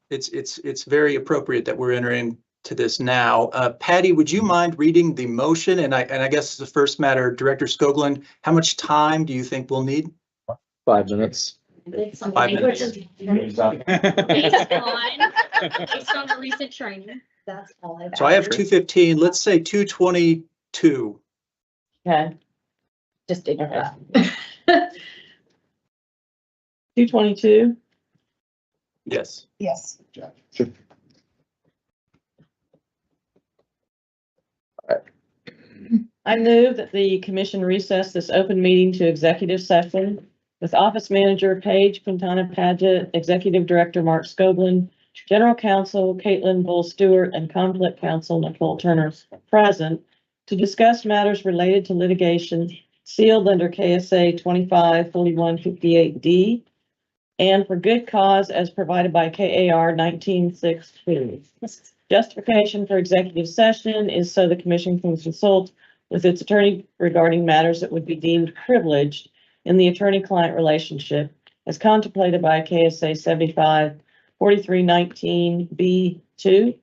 minutes. it's very appropriate that we're entering to this now. Patty, would you mind reading the motion? And I guess the first matter, Director Skoglund, how much time do you think we'll need? 5 minutes. It's some 5 language minutes. based on the recent training. That's all I've. So I have added. 2:15, let's say 2:22. Okay. Just ignore that. 2:22. Yes. Yes. I move that the commission recess this open meeting to executive session with Office Manager Paige Quintana Paget, Executive Director Mark Skoglund, General Counsel Caitlin Bull Stewart, and Conflict Counsel Nicole Turner present to discuss matters related to litigation sealed under KSA 254158D and for good cause as provided by KAR 1962. Justification for executive session is so the commission can consult with its attorney regarding matters that would be deemed privileged in the attorney-client relationship as contemplated by KSA 754319B2.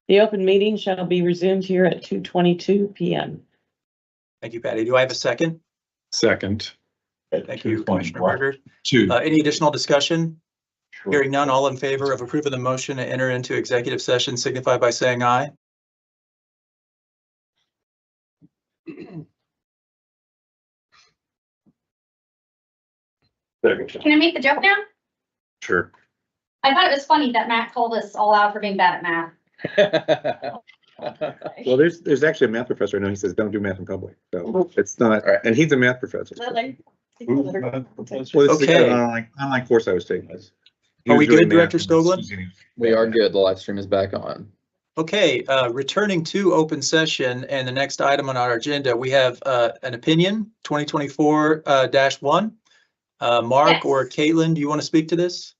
The open meeting shall be resumed here at 2:22 p.m. Thank you, Patty. Do I have a second? Second. Thank you, Commissioner 2:21. Berger. Two. Any additional discussion? Sure. Hearing none, all in favor of approving the motion to enter into executive session signify by saying aye. Can I make the joke now? Sure. I thought it was funny that Matt called us all out for being bad at math. Well, there's actually a math professor I know, he says, don't do math in public, so it's not, and he's a math professor. Well, this is Okay. an online course I was taking. He Are was we doing good, Director math and Skoglund? using- We are good. The live stream is back on. Okay, returning to open session and the next item on our agenda, we have an opinion 2024-1. Mark or Yes. Caitlin, do you want to speak to this?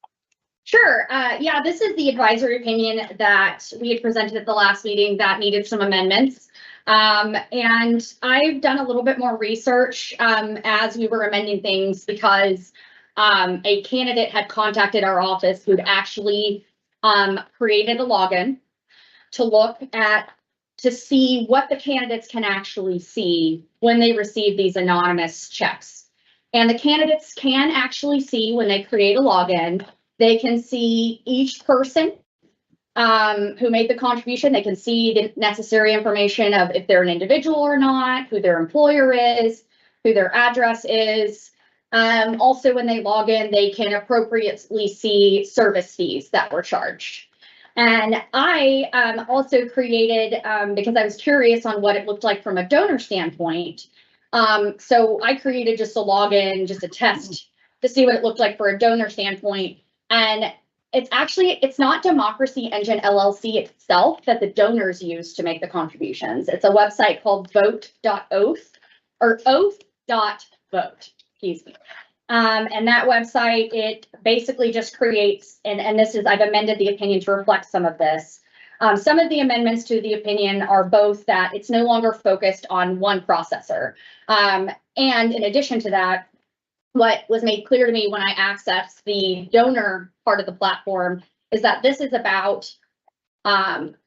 Sure. Yeah, this is the advisory opinion that we had presented at the last meeting that needed some amendments. And I've done a little bit more research as we were amending things because a candidate had contacted our office who'd actually created a login to look at, to see what the candidates can actually see when they receive these anonymous checks. And the candidates can actually see when they create a login, they can see each person who made the contribution. They can see the necessary information of if they're an individual or not, who their employer is, who their address is. Also, when they log in, they can appropriately see service fees that were charged. And I also created, because I was curious on what it looked like from a donor standpoint. So I created just a login, just a test to see what it looked like for a donor standpoint. And it's not Democracy Engine LLC itself that the donors use to make the contributions. It's a website called vote.oath or oath.vote, excuse me. And that website, it basically just creates, and this is, I've amended the opinion to reflect some of this. Some of the amendments to the opinion are both that it's no longer focused on one processor. And in addition to that, what was made clear to me when I accessed the donor part of the platform is that this is about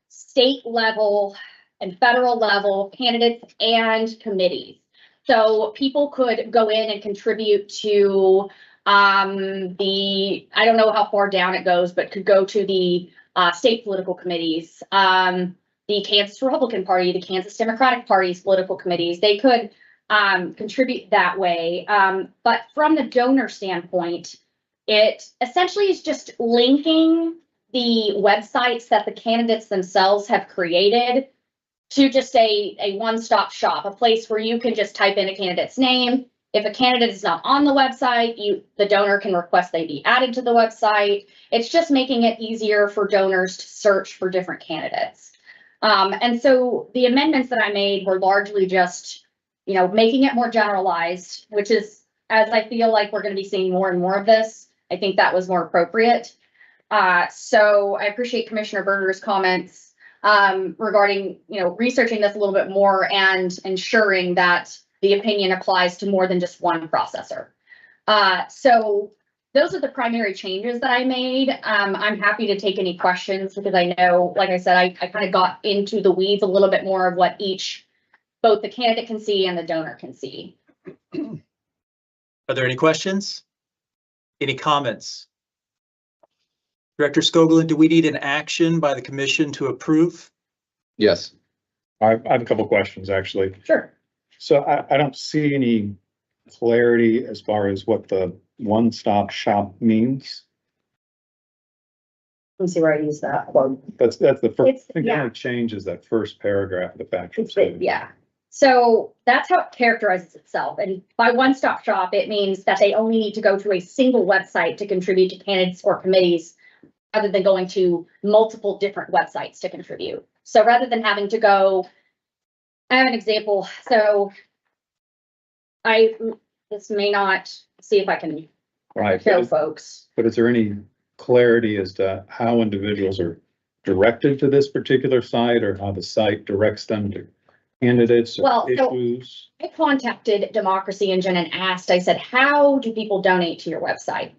state level and federal level candidates and committees. So people could go in and contribute to I don't know how far down it goes, but could go to the state political committees, the Kansas Republican Party, the Kansas Democratic Party's political committees. They could contribute that way. But from the donor standpoint, it essentially is just linking the websites that the candidates themselves have created to just a one-stop shop, a place where you can just type in a candidate's name. If a candidate is not on the website, the donor can request they be added to the website. It's just making it easier for donors to search for different candidates. And so the amendments that I made were largely just, making it more generalized, which is, as I feel like we're going to be seeing more and more of this, I think that was more appropriate. So I appreciate Commissioner Berger's comments regarding, researching this a little bit more and ensuring that the opinion applies to more than just one processor. So those are the primary changes that I made. I'm happy to take any questions because I know, like I said, I kind of got into the weeds a little bit more of what both the candidate can see and the donor can see. Are there any questions? Any comments? Director Skoglund, do we need an action by the commission to approve? Yes. I have a couple questions, actually. Sure. So I don't see any clarity as far as what the one-stop shop means. Let me see where I use that quote. That's the first, It's- I think the yeah. only change is that first paragraph of the factual statement. Yeah. So that's how it characterizes itself. And by one-stop shop, it means that they only need to go to a single website to contribute to candidates or committees rather than going to multiple different websites to contribute. So rather than having to go, I have an example. So this may not, see if I can Right. show folks. But is there any clarity as to how individuals are directed to this particular site or how the site directs them to candidates Well, or so- issues? I contacted Democracy Engine and asked, I said, how do people donate to your website?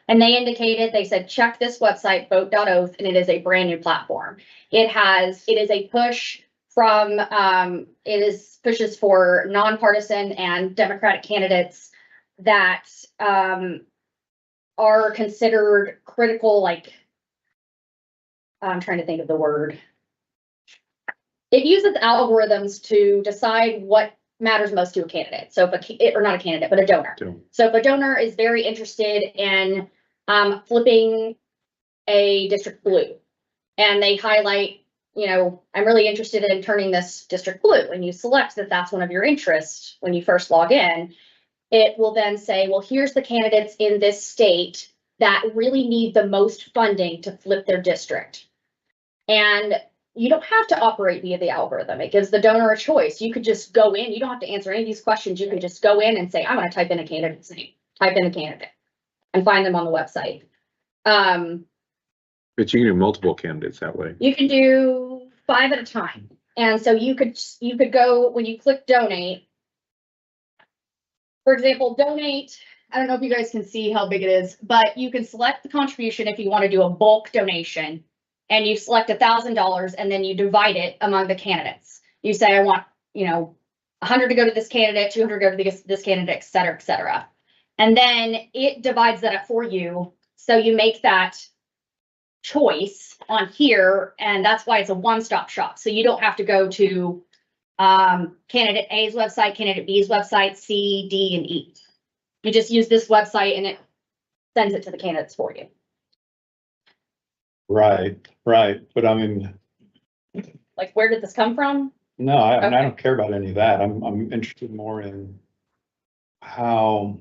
And they indicated, they said, check this website, vote.oath, and it is a brand new platform. It is a push from, pushes for nonpartisan and Democratic candidates that, are considered critical, like, I'm trying to think of the word. It uses algorithms to decide what matters most to a candidate. So or not a candidate, but a donor. So if a donor is very interested in flipping a district blue and they highlight, I'm really interested in turning this district blue, and you select that that's one of your interests when you first log in, it will then say, well, here's the candidates in this state that really need the most funding to flip their district. And you don't have to operate via the algorithm. It gives the donor a choice. You could just go in. You don't have to answer any of these questions. You can just go in and say, I want to type in a candidate's name, type in a candidate and find them on the website. But you can do multiple candidates that way. You can do 5 at a time. And so you could go, when you click donate, for example, donate, I don't know if you guys can see how big it is, but you can select the contribution if you want to do a bulk donation. And you select $1,000 and then you divide it among the candidates. You say, I want, 100 to go to this candidate, 200 to go to this candidate, et cetera, et cetera. And then it divides that up for you. So you make that choice on here, and that's why it's a one-stop shop. So you don't have to go to candidate A's website, candidate B's website, C, D, and E. You just use this website and it sends it to the candidates for you. Right. But I mean, Like, where did this come from? no, I Okay. don't care about any of that. I'm interested more in how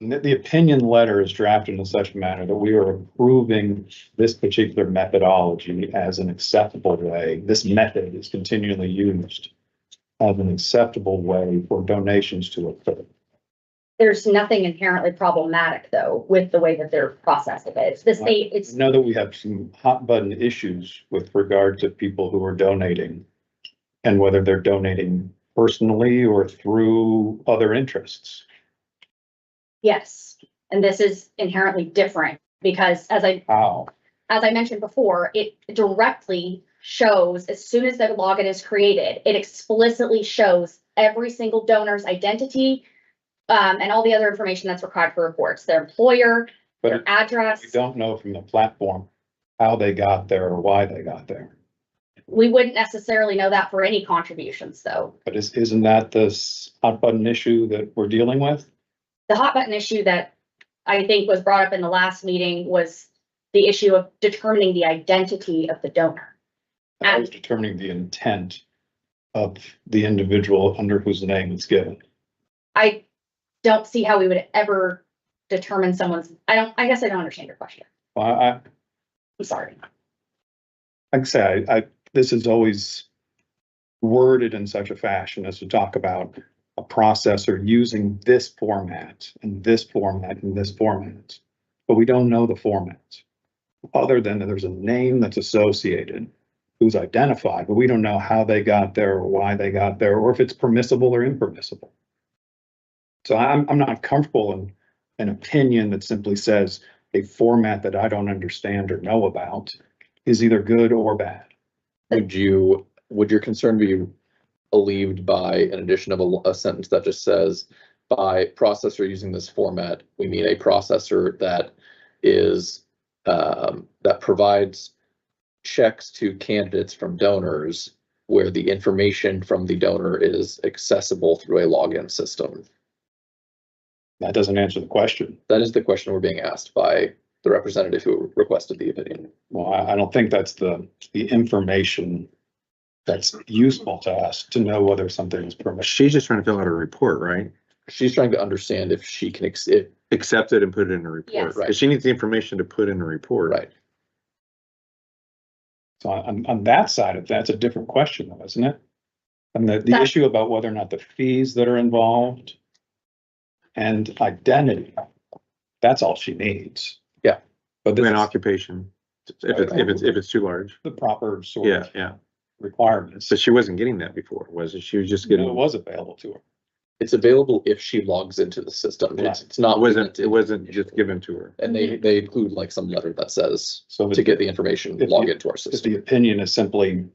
the opinion letter is drafted in such a manner that we are approving this particular methodology as an acceptable way. This method is continually used as an acceptable way for donations to occur. There's nothing inherently problematic, though, with the way that they're processing it. It's the state, I know that we have some hot button issues with regard to people who are donating and whether they're donating personally or through other interests. yes. And this is inherently different because How? as I mentioned before, it directly shows, as soon as the login is created, it explicitly shows every single donor's identity, and all the other information that's required for reports, their employer, their But address. we don't know from the platform how they got there or why they got there. We wouldn't necessarily know that for any contributions, though. But isn't that this hot button issue that we're dealing with? The hot button issue that I think was brought up in the last meeting was the issue of determining the identity of the donor. And I was determining the intent of the individual under whose name it's given. I don't see how we would ever determine someone's, I guess I don't understand your question. Well, I'm sorry. like I say, this is always worded in such a fashion as to talk about a processor using this format and this format and this format, but we don't know the format other than that there's a name that's associated who's identified, but we don't know how they got there or why they got there, or if it's permissible or impermissible. So I'm not comfortable in an opinion that simply says a format that I don't understand or know about is either good or bad. Would your concern be alleviated by an addition of a sentence that just says, by processor using this format, we mean a processor that is, that provides checks to candidates from donors where the information from the donor is accessible through a login system? That doesn't answer the question. That is the question we're being asked by the representative who requested the opinion. Well, I don't think that's the information that's useful to us to know whether something is permissible. She's just trying to fill out a report, right? She's trying to understand if she can, Accept it and put it in a report. Yes. Right. Because she needs the information to put in a report. right. So on that side of that's a different question though, isn't it? And the issue about whether or not the fees that are involved and identity, that's all she needs. Yeah. But this An is occupation, if it's too large. the proper sort Yeah, of yeah. requirements. So she wasn't getting that before, was it? She was just No, getting, it was available to her. It's available if she logs into the system. It's not. it wasn't just given to her. And they include like some letter that says So to get the information, if log you- into our if system. the opinion is simply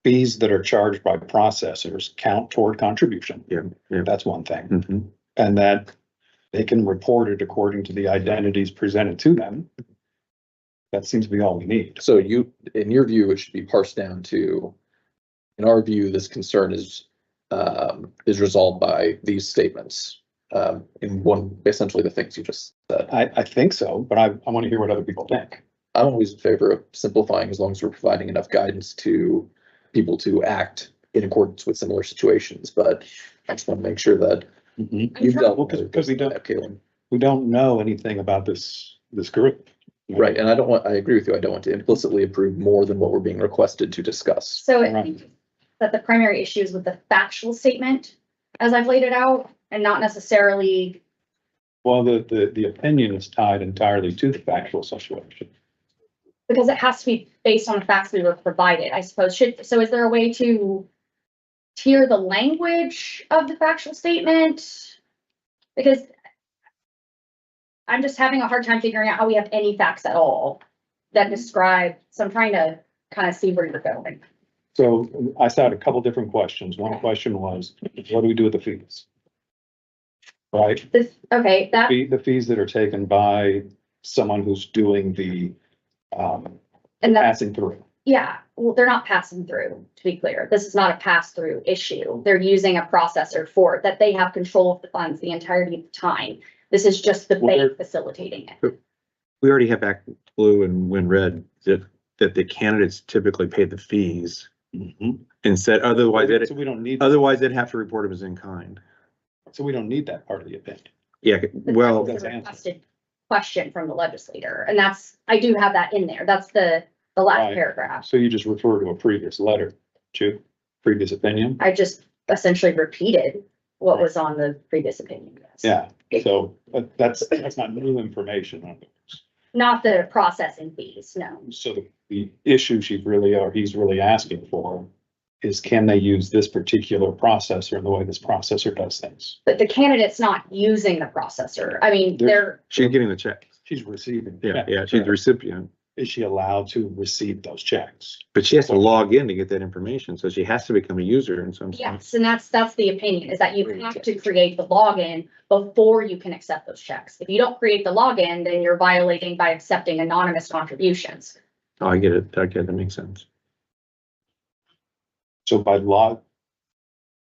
fees that are charged by processors count toward contribution. Yeah, yeah. That's one thing. Mhm. And that they can report it according to the identities presented to them. That seems to be all we need. So in your view, it should be parsed down to, in our view, this concern is resolved by these statements. In one, essentially the things you just said. I think so, but I want to hear what other people think. I'm always in favor of simplifying as long as we're providing enough guidance to people to act in accordance with similar situations, but I just want to make sure that you've dealt with it. Because we don't know anything about this group. Right, and I agree with you, I don't want to implicitly approve more than what we're being requested to discuss. So I Right. think that the primary issue is with the factual statement, as I've laid it out, and not necessarily, Well, the opinion is tied entirely to the factual situation. because it has to be based on the facts we were provided, I suppose. So is there a way to tier the language of the factual statement? Because I'm just having a hard time figuring out how we have any facts at all that describe, so I'm trying to kind of see where you're going. So I had a couple different questions. One question was, what do we do with the fees? Right? Okay, that, The fees that are taken by someone who's doing the and that's, passing through. yeah, well, they're not passing through, to be clear. This is not a pass-through issue. They're using a processor for it, that they have control of the funds the entirety of the time. This is just the Well, bank facilitating it. We already have Act Blue and Win Red that the candidates typically pay the fees instead, otherwise So we don't need, they'd have to report them as in kind. so we don't need that part of the opinion. Yeah, well, That's a requested question from the legislator, and that's, I do have that in there. That's the last Right. paragraph. So you just refer to a previous letter, to previous opinion? I just essentially repeated what was on the previous opinion. Yeah, so that's not new information. on it. Not the processing fees, no. So the issue he's really asking for is, can they use this particular processor and the way this processor does things? But the candidate's not using the processor. I mean, they're, she's getting the check. She's receiving. Yeah, she's the recipient, Is she allowed to receive those checks? but she has to log in to get that information, so she has to become a user in some sense. yes, and that's the opinion, is that you have to create the login before you can accept those checks. If you don't create the login, then you're violating by accepting anonymous contributions. Oh, I get it, that makes sense. So by log,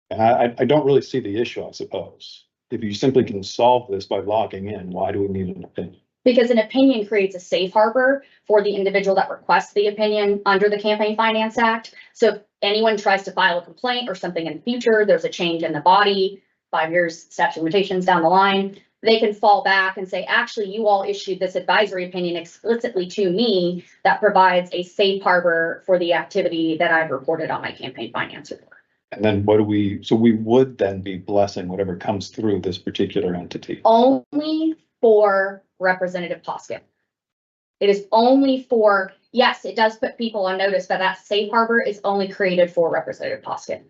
and I don't really see the issue, I suppose. If you simply can solve this by logging in, why do we need an opinion? Because an opinion creates a safe harbor for the individual that requests the opinion under the Campaign Finance Act. So if anyone tries to file a complaint or something in the future, there's a change in the body, 5 years statute of limitations down the line, they can fall back and say, actually, you all issued this advisory opinion explicitly to me that provides a safe harbor for the activity that I've reported on my campaign finance report. And then so we would then be blessing whatever comes through this particular entity. Only for Representative Poskett. It is only for, yes, it does put people on notice, but that safe harbor is only created for Representative Poskin.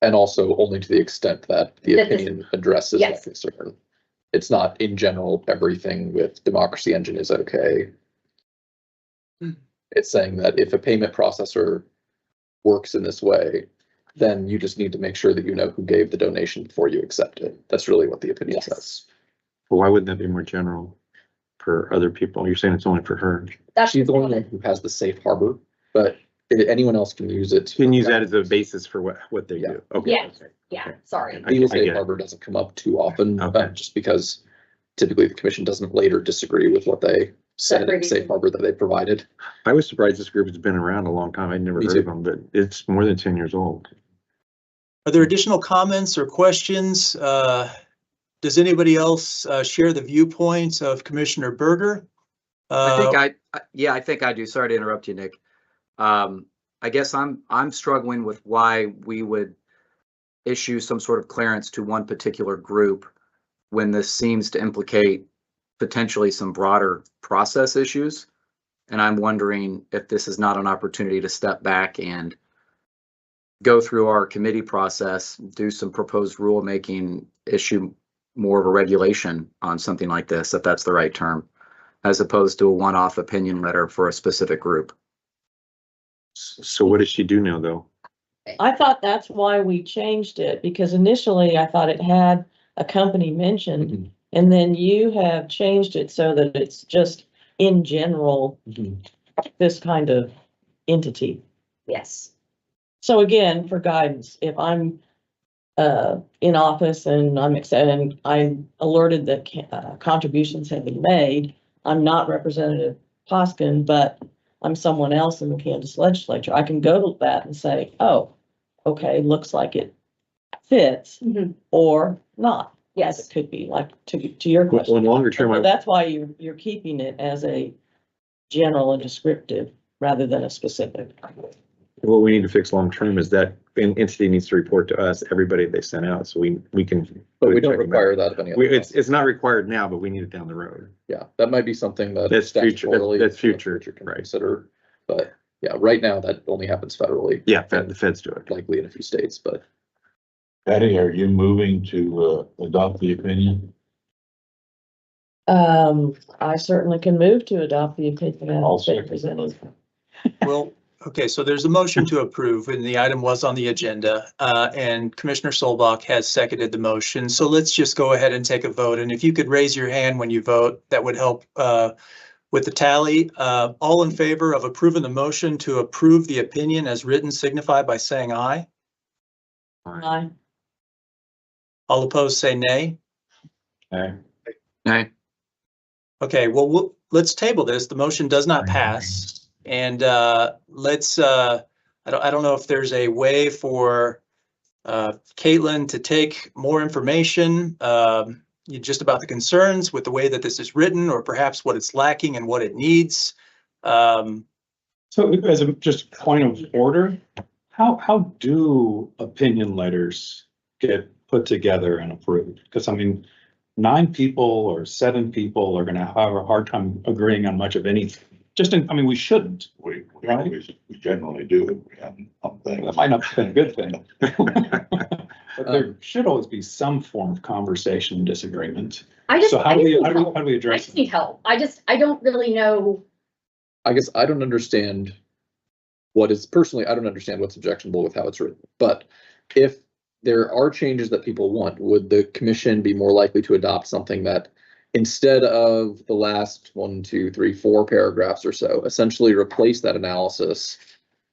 And also only to the extent that the That this- opinion addresses that Yes. concern. It's not in general, everything with Democracy Engine is okay. It's saying that if a payment processor works in this way, then you just need to make sure that you know who gave the donation before you accept it. That's really what the opinion Yes. says. Well, why wouldn't that be more general for other people? You're saying it's only for her. That's She's the only one who has the safe harbor, but anyone else can use it. You can use that as a basis for what they Yeah. do. Okay. Yeah. Yeah, sorry. I Legal get safe it. harbor doesn't come up too often, Okay. just because typically the commission doesn't later disagree with what they said in the previously. safe harbor that they provided. I was surprised this group has been around a long time. I'd never Me heard too. of them, but it's more than 10 years old. Are there additional comments or questions? Does anybody else share the viewpoints of Commissioner Berger? I think I do. Sorry to interrupt you, Nick. I guess I'm struggling with why we would issue some sort of clearance to one particular group when this seems to implicate potentially some broader process issues. And I'm wondering if this is not an opportunity to step back and go through our committee process, do some proposed rulemaking, issue more of a regulation on something like this, if that's the right term, as opposed to a one-off opinion letter for a specific group. So what does she do now, though? I thought that's why we changed it, because initially I thought it had a company mentioned, and then you have changed it so that it's just in general, this kind of entity. Yes. So again, for guidance, if I'm in office and I'm alerted that contributions have been made, I'm not Representative Poskin, but I'm someone else in the Kansas legislature, I can go to that and say, oh, okay, looks like it fits, Mhm. or not. Yes. It could be, like, to your Well, question. in longer term, So that's why you're keeping it as a general and descriptive rather than a specific. what we need to fix long term is that an entity needs to report to us, everybody they sent out, so we can. But we don't require that of any other. It's not required now, but we need it down the road. Yeah, that might be something that. That's future, statutorily that's future, can right. consider, but yeah, right now that only happens federally. Yeah, the feds do it. Likely in a few states, but Patty, are you moving to adopt the opinion? I certainly can move to adopt the opinion I'll as been second. presented. Well, okay, so there's a motion to approve and the item was on the agenda, and Commissioner Solbach has seconded the motion. So let's just go ahead and take a vote. And if you could raise your hand when you vote, that would help with the tally. All in favor of approving the motion to approve the opinion as written signify by saying aye. Aye. All opposed say nay. Okay. Okay, well, let's table this. The motion does not pass. And let's, I don't know if there's a way for Caitlin to take more information just about the concerns with the way that this is written, or perhaps what it's lacking and what it needs. So as a just point of order, how do opinion letters get put together and approved? Because I mean, 9 people or 7 people are gonna have a hard time agreeing on much of anything. I mean, we shouldn't. We generally do. That might not have been a good thing. But there should always be some form of conversation and disagreement. So how do we I address just it? need help. I don't really know. I guess I don't understand I don't understand what's objectionable with how it's written. But if there are changes that people want, would the commission be more likely to adopt something that instead of the last 1, 2, 3, 4 paragraphs or so, essentially replace that analysis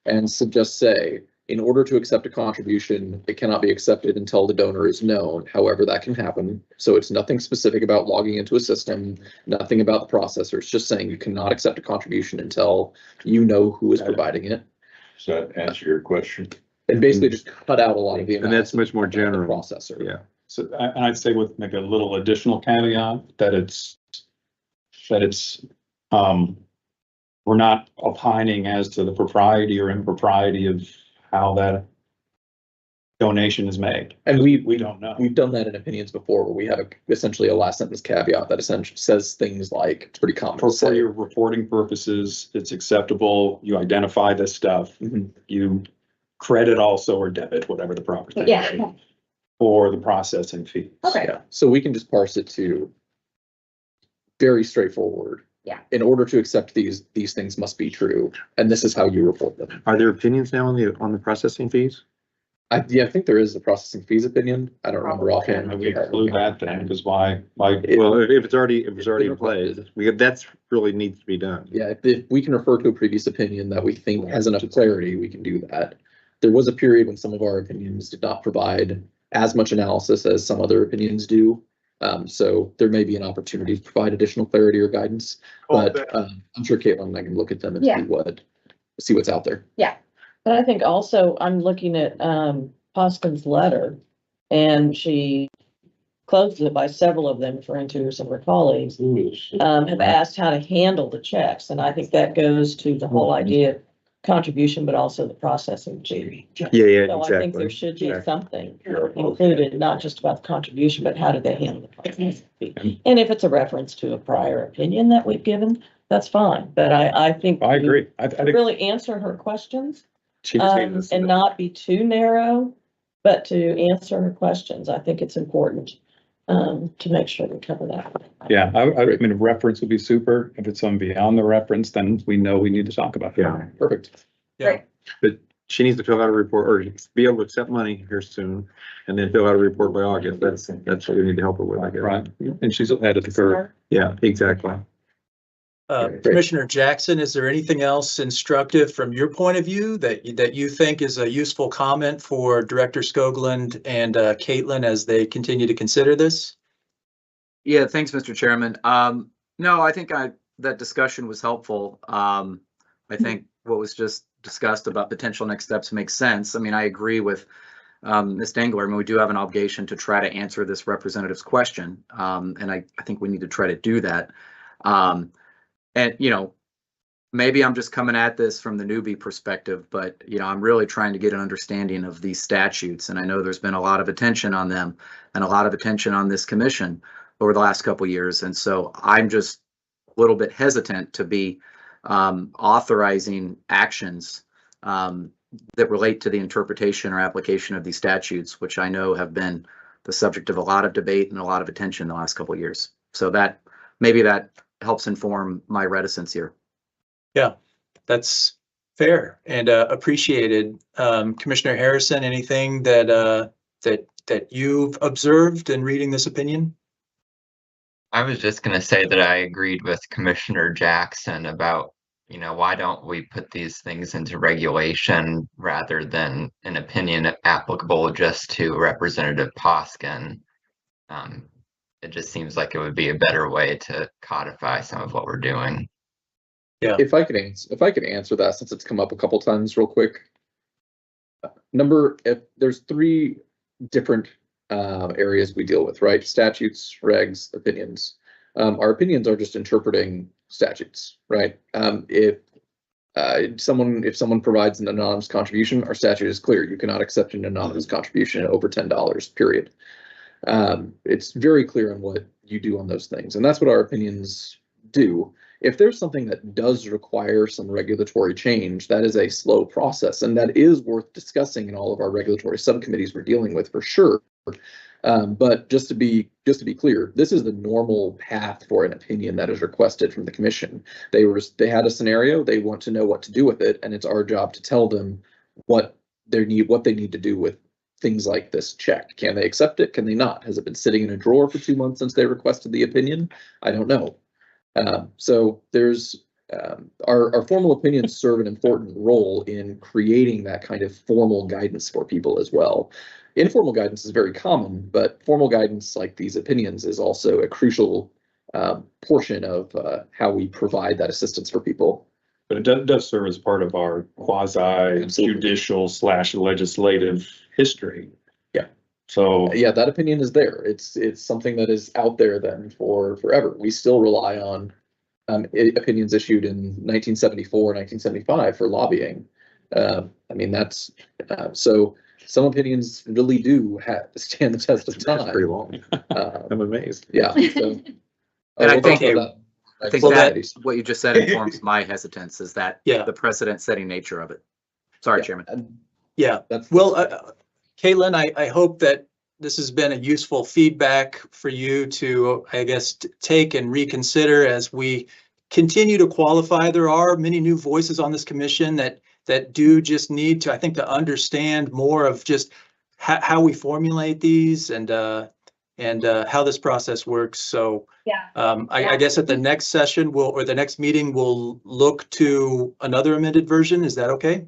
and just say, in order to accept a contribution, it cannot be accepted until the donor is known. However, that can happen. So it's nothing specific about logging into a system, nothing about the processor. It's just saying you cannot accept a contribution until you know who is providing it. Does that answer your question? And basically just cut out a lot of the. And that's much more analysis about the general. Processor. Yeah. So, and I'd say with maybe a little additional caveat that it's, we're not opining as to the propriety or impropriety of how that donation is made. And We don't know. we've done that in opinions before where we have essentially a last sentence caveat that essentially says things like, it's pretty common to For say. your reporting purposes, it's acceptable. You identify this stuff. Mhm. You credit also or debit, whatever the proper thing. Yeah. is, for the processing fee. Okay. Yeah, so we can just parse it to very straightforward. Yeah. In order to accept these things must be true, and this is how you report them. Are there opinions now on the processing fees? I think there is a processing fees opinion. I don't remember offhand. And we include that then, because why, Well, if it's already in place, that's really needs to be done. Yeah, if we can refer to a previous opinion that we think has enough clarity, we can do that. There was a period when some of our opinions did not provide as much analysis as some other opinions do. So there may be an opportunity to provide additional clarity or guidance, but I'm sure Caitlin and I can look at them and see what's out there. But I think also I'm looking at Poskin's letter, and she closed it by several of them, referring to some of her colleagues, have asked how to handle the checks. And I think that goes to the whole idea of contribution, but also the processing fee. Yeah, So I think there should be something included, not just about the contribution, but how do they handle the processing fee? And if it's a reference to a prior opinion that we've given, that's fine. But I think I agree. I to think really answer her questions. She just needs us to- And not be too narrow, but to answer her questions. I think it's important to make sure we cover that. yeah, I mean, a reference would be super. If it's something beyond the reference, then we know we need to talk about it. Yeah, Perfect. Yeah. but she needs to fill out a report or be able to accept money here soon and then fill out a report by August. That's what we need to help her with, I guess. Right. And she's ahead of the curve. Yeah, exactly. Great. Commissioner Jackson, is there anything else instructive from your point of view that you think is a useful comment for Director Skoglund and Caitlin as they continue to consider this? Yeah, thanks, Mr. Chairman. No, I think that discussion was helpful. I think what was just discussed about potential next steps makes sense. I mean, I agree with Ms. Dangler. I mean, we do have an obligation to try to answer this representative's question. And I think we need to try to do that. And, maybe I'm just coming at this from the newbie perspective, but, I'm really trying to get an understanding of these statutes. And I know there's been a lot of attention on them and a lot of attention on this commission over the last couple of years. And so I'm just a little bit hesitant to be authorizing actions that relate to the interpretation or application of these statutes, which I know have been the subject of a lot of debate and a lot of attention in the last couple of years. So maybe that helps inform my reticence here. Yeah, that's fair and appreciated. Commissioner Harrison, anything that you've observed in reading this opinion? I was just going to say that I agreed with Commissioner Jackson about, why don't we put these things into regulation rather than an opinion applicable just to Representative Poskin. It just seems like it would be a better way to codify some of what we're doing. Yeah. If I could answer that, since it's come up a couple times real quick. If there's 3 different areas we deal with, right? Statutes, regs, opinions. Our opinions are just interpreting statutes, right? If someone provides an anonymous contribution, our statute is clear. You cannot accept an anonymous contribution over $10, period. It's very clear on what you do on those things, and that's what our opinions do. If there's something that does require some regulatory change, that is a slow process, and that is worth discussing in all of our regulatory subcommittees we're dealing with for sure. But just to be clear, this is the normal path for an opinion that is requested from the commission. They had a scenario, they want to know what to do with it, and it's our job to tell them what they need to do with things like this check. Can they accept it? Can they not? Has it been sitting in a drawer for 2 months since they requested the opinion? I don't know. So there's our formal opinions serve an important role in creating that kind of formal guidance for people as well. Informal guidance is very common, but formal guidance like these opinions is also a crucial portion of how we provide that assistance for people. But it does serve as part of our quasi judicial / legislative history. Yeah. So yeah, that opinion is there. It's something that is out there then for forever. We still rely on opinions issued in 1974, 1975 for lobbying. I mean, that's so some opinions really do stand the test of That's pretty time. long. Um, I'm amazed. yeah, so. And I we'll think, talk about I think Well, that that- what you just said informs my hesitance is that Yeah. the precedent setting nature of it. Sorry, Yeah, Chairman. and Yeah, That's. well, Caitlin, I hope that this has been a useful feedback for you to, I guess, take and reconsider as we continue to qualify. There are many new voices on this commission that do just need to, I think, to understand more of just how we formulate these and how this process works. So Yeah. I guess at the next session, or the next meeting, we'll look to another amended version. Is that okay?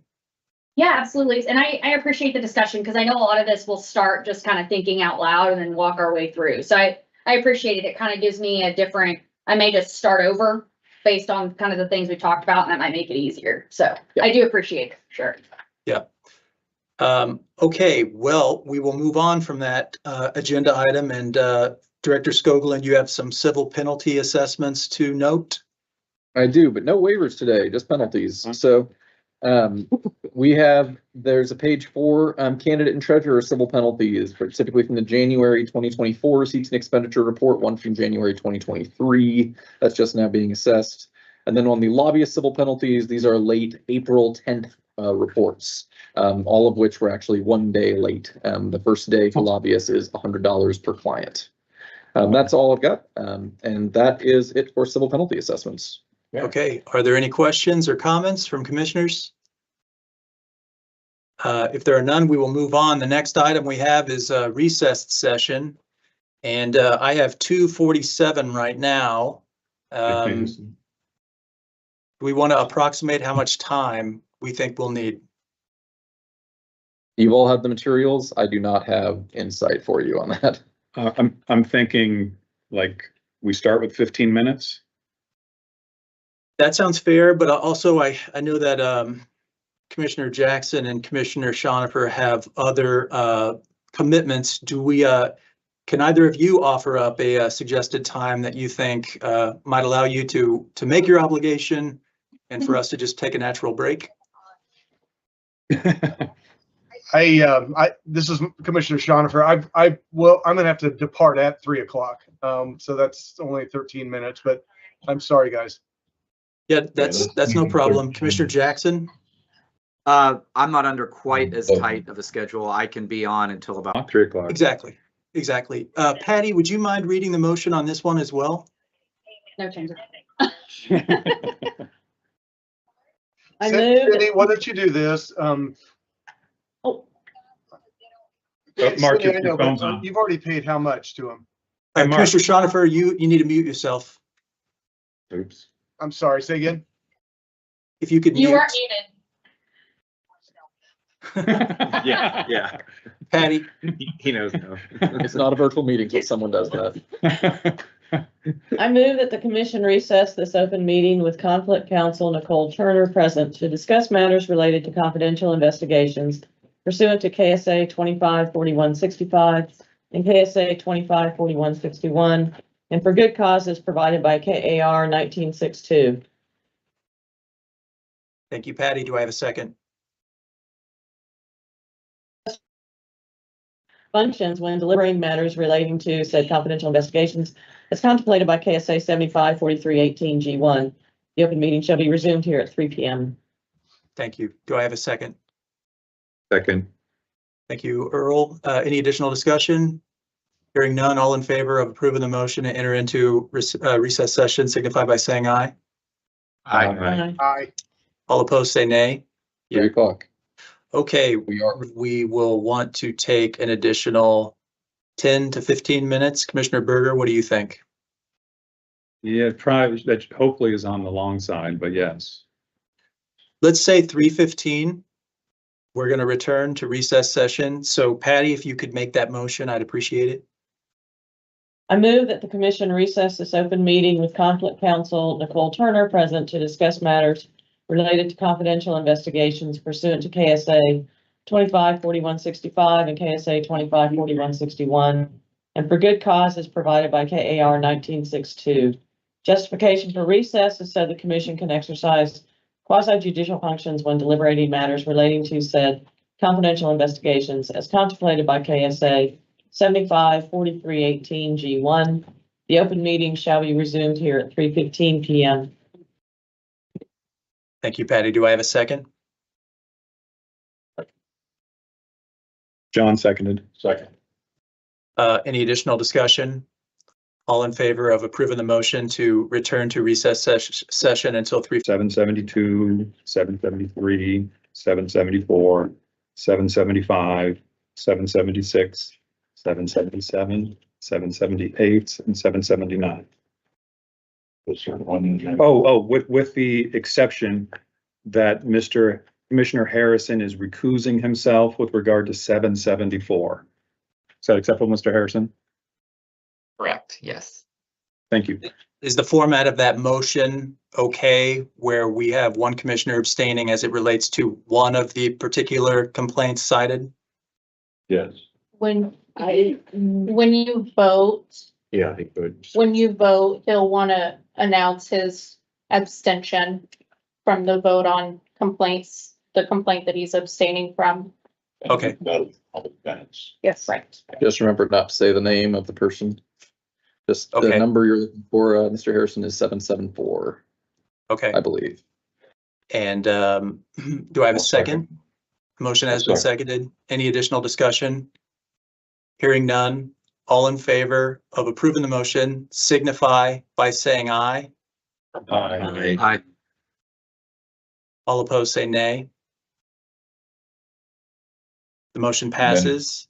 Yeah, absolutely. And I appreciate the discussion because I know a lot of this will start just kind of thinking out loud and then walk our way through. So I appreciate it. It kind of gives me a different, I may just start over based on kind of the things we talked about, and that might make it easier. So Yeah. I do appreciate it, sure. Yeah. Okay, well, we will move on from that agenda item, and Director Skoglund, you have some civil penalty assessments to note. I do, but no waivers today, just penalties. So there's a page 4, candidate and treasurer civil penalties, typically from the January 2024 receipts and expenditure report, one from January 2023. That's just now being assessed. And then on the lobbyist civil penalties, these are late April 10th reports, all of which were actually 1 day late. The first day for lobbyists is $100 per client. That's all I've got. And that is it for civil penalty assessments. Yeah. Okay, are there any questions or comments from commissioners? If there are none, we will move on. The next item we have is a recessed session. And I have 2:47 right now. We want to approximate how much time we think we'll need. You've all had the materials. I do not have insight for you on that. I'm thinking like we start with 15 minutes. That sounds fair, but also I know that Commissioner Jackson and Commissioner Schonifer have other commitments. Do we, can either of you offer up a suggested time that you think might allow you to make your obligation and for us to just take a natural break? This is Commissioner Schonifer. I'm gonna have to depart at 3 o'clock. So that's only 13 minutes, but I'm sorry, guys. Yeah, that's no problem. Commissioner Jackson? I'm not under quite as tight of a schedule. I can be on until about 3 o'clock. Exactly. Patty, would you mind reading the motion on this one as well? No changes. I Cindy, why don't you do this? Mark, Cindy, I your know, phone's but, on. you've already paid how much to him? Hey, Mark. Commissioner Schonifer, you need to mute yourself. Oops. I'm sorry, say again. If you could You mute. are muted. Yeah. Patty, He knows now. It's not a virtual meeting until someone does that. I move that the commission recess this open meeting with conflict counsel Nicole Turner present to discuss matters related to confidential investigations pursuant to KSA 254165 and KSA 254161, and for good causes provided by KAR 1962. thank you, Patty. Do I have a second? Functions when deliberating matters relating to said confidential investigations as contemplated by KSA 754318 G1. The open meeting shall be resumed here at 3 p.m. Thank you. Do I have a second? Second. Thank you, Earl. Any additional discussion? Hearing none, all in favor of approving the motion to enter into recess session signify by saying aye. Aye. All opposed say nay. 3 o'clock. Okay, We we will want to take an additional 10 to 15 minutes. Commissioner Berger, what do you think? Yeah, probably that hopefully is on the long side, but yes. Let's say 3:15. We're going to return to recess session. So Patty, if you could make that motion, I'd appreciate it. I move that the commission recess this open meeting with conflict counsel Nicole Turner present to discuss matters related to confidential investigations pursuant to KSA 254165 and KSA 254161, and for good causes provided by KAR 1962. Justification for recess is so the commission can exercise quasi-judicial functions when deliberating matters relating to said confidential investigations as contemplated by KSA 75-4318 G1. The open meeting shall be resumed here at 3:15 PM. Thank you, Patty. Do I have a second? John seconded. Second. Any additional discussion? All in favor of approving the motion to return to recess session until 3? 772, 773, 774, 775, 776, 777, 778, and 779. With the exception that Mr. Commissioner Harrison is recusing himself with regard to 774. Is that acceptable, Mr. Harrison? Correct, yes. Thank you. Is the format of that motion okay, where we have one commissioner abstaining as it relates to one of the particular complaints cited? Yes. When you vote, Yeah, I could. when you vote, he'll want to announce his abstention from the vote on complaints, the complaint that he's abstaining from. Okay. Yes, right. Just remember not to say the name of the person. Just the Okay. number you're looking for, Mr. Harrison, is 774, Okay. I believe. And do I have a second? Motion has been seconded. Any additional discussion? Hearing none. All in favor of approving the motion signify by saying aye. Aye. All opposed say nay. The motion passes.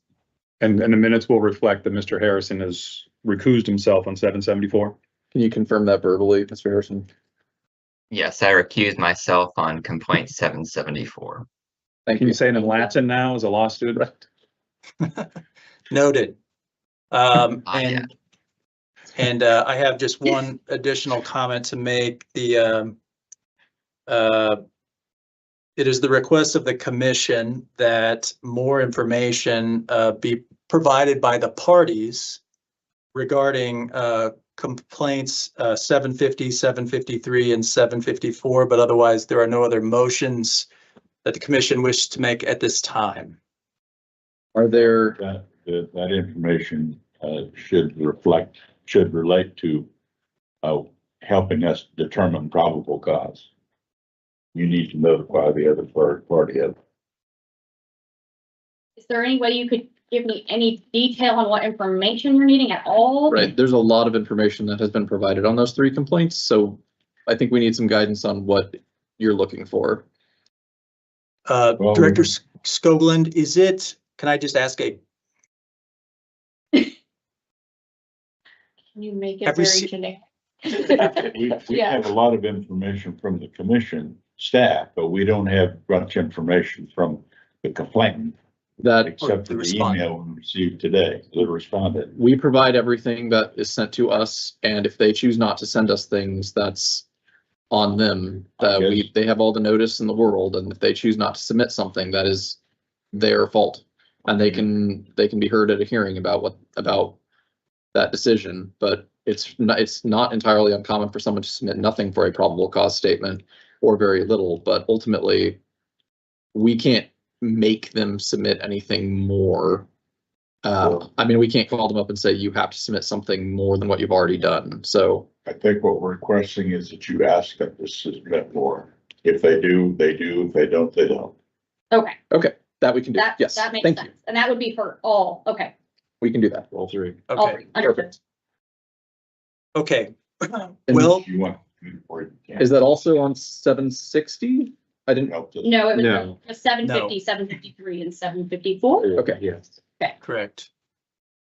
And the minutes will reflect that Mr. Harrison has recused himself on 774. Can you confirm that verbally, Mr. Harrison? Yes, I recuse myself on complaint 774. Thank Can you. you say it in Latin now as a law student? Noted. Yeah. And I have just one additional comment to make. It is the request of the commission that more information be provided by the parties regarding complaints 750, 753, and 754, but otherwise there are no other motions that the commission wishes to make at this time. Are there, That information should relate to helping us determine probable cause. You need to notify the other party of. Is there any way you could give me any detail on what information you're needing at all? right, there's a lot of information that has been provided on those 3 complaints, so I think we need some guidance on what you're looking for. Well, Director Skoglund, can I just ask Can you make it Have we very se- generic? we Yeah. have a lot of information from the commission staff, but we don't have much information from the complainant, That except for the the respondent. email we received today, the respondent. we provide everything that is sent to us, and if they choose not to send us things, that's on them. Okay. They have all the notice in the world, and if they choose not to submit something, that is their fault. And they can be heard at a hearing about that decision, but it's not entirely uncommon for someone to submit nothing for a probable cause statement or very little, but ultimately we can't make them submit anything more. I mean, we can't call them up and say, you have to submit something more than what you've already done. So I think what we're requesting is that you ask them to submit more. If they do, they do. If they don't, they don't. Okay, that we can do. that, Yes, that makes thank you. sense. And that would be for all, okay. We can do that. All 3. all Okay, three, understood. Perfect. okay. And Will, You want, or you can't. Is that also on 760? I didn't. Help us. No, it No. was 750, 753, and 754. Okay. Yes. correct.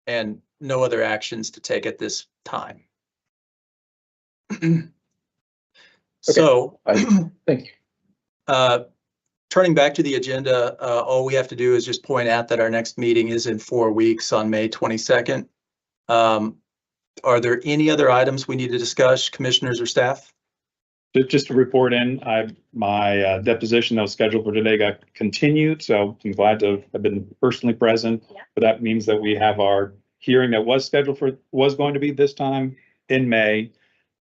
And no other actions to take at this time. So, Thank you. turning back to the agenda, all we have to do is just point out that our next meeting is in 4 weeks on May 22nd. Are there any other items we need to discuss, commissioners or staff? Just to report in, my deposition that was scheduled for today got continued, so I'm glad to have been personally present. Yeah. But that means that we have our hearing that was going to be this time in May.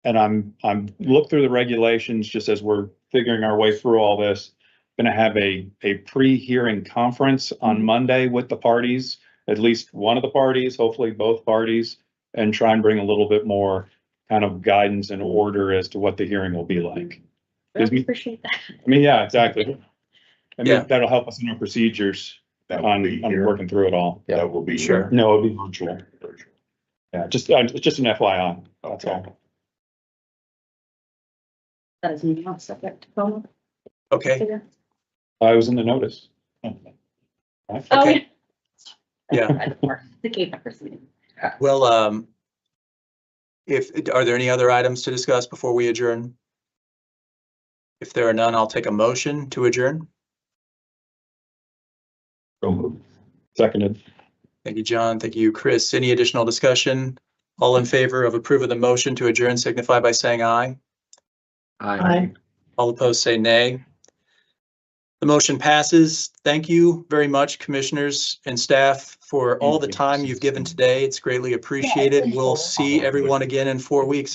And I'm looked through the regulations just as we're figuring our way through all this. gonna have a pre-hearing conference on Monday with the parties, at least one of the parties, hopefully both parties, and try and bring a little bit more kind of guidance and order as to what the hearing will be like. I appreciate that. I mean, yeah, exactly. I Yeah. mean, that'll help us in our procedures That will on be here. working through it all. That will be Sure. here. No, it'll be virtual. Yeah, just an FYI, that's all. That is not subject to phone. Okay, I was in the notice. Oh, okay, yeah. The cave proceeding. Well, are there any other items to discuss before we adjourn? If there are none, I'll take a motion to adjourn. So moved. Seconded. Thank you, John. Thank you, Chris. Any additional discussion? All in favor of approving the motion to adjourn signify by saying aye. Aye. All opposed say nay. The motion passes. Thank you very much, commissioners and staff, for all the time you've given today. It's greatly appreciated. We'll see everyone again in 4 weeks.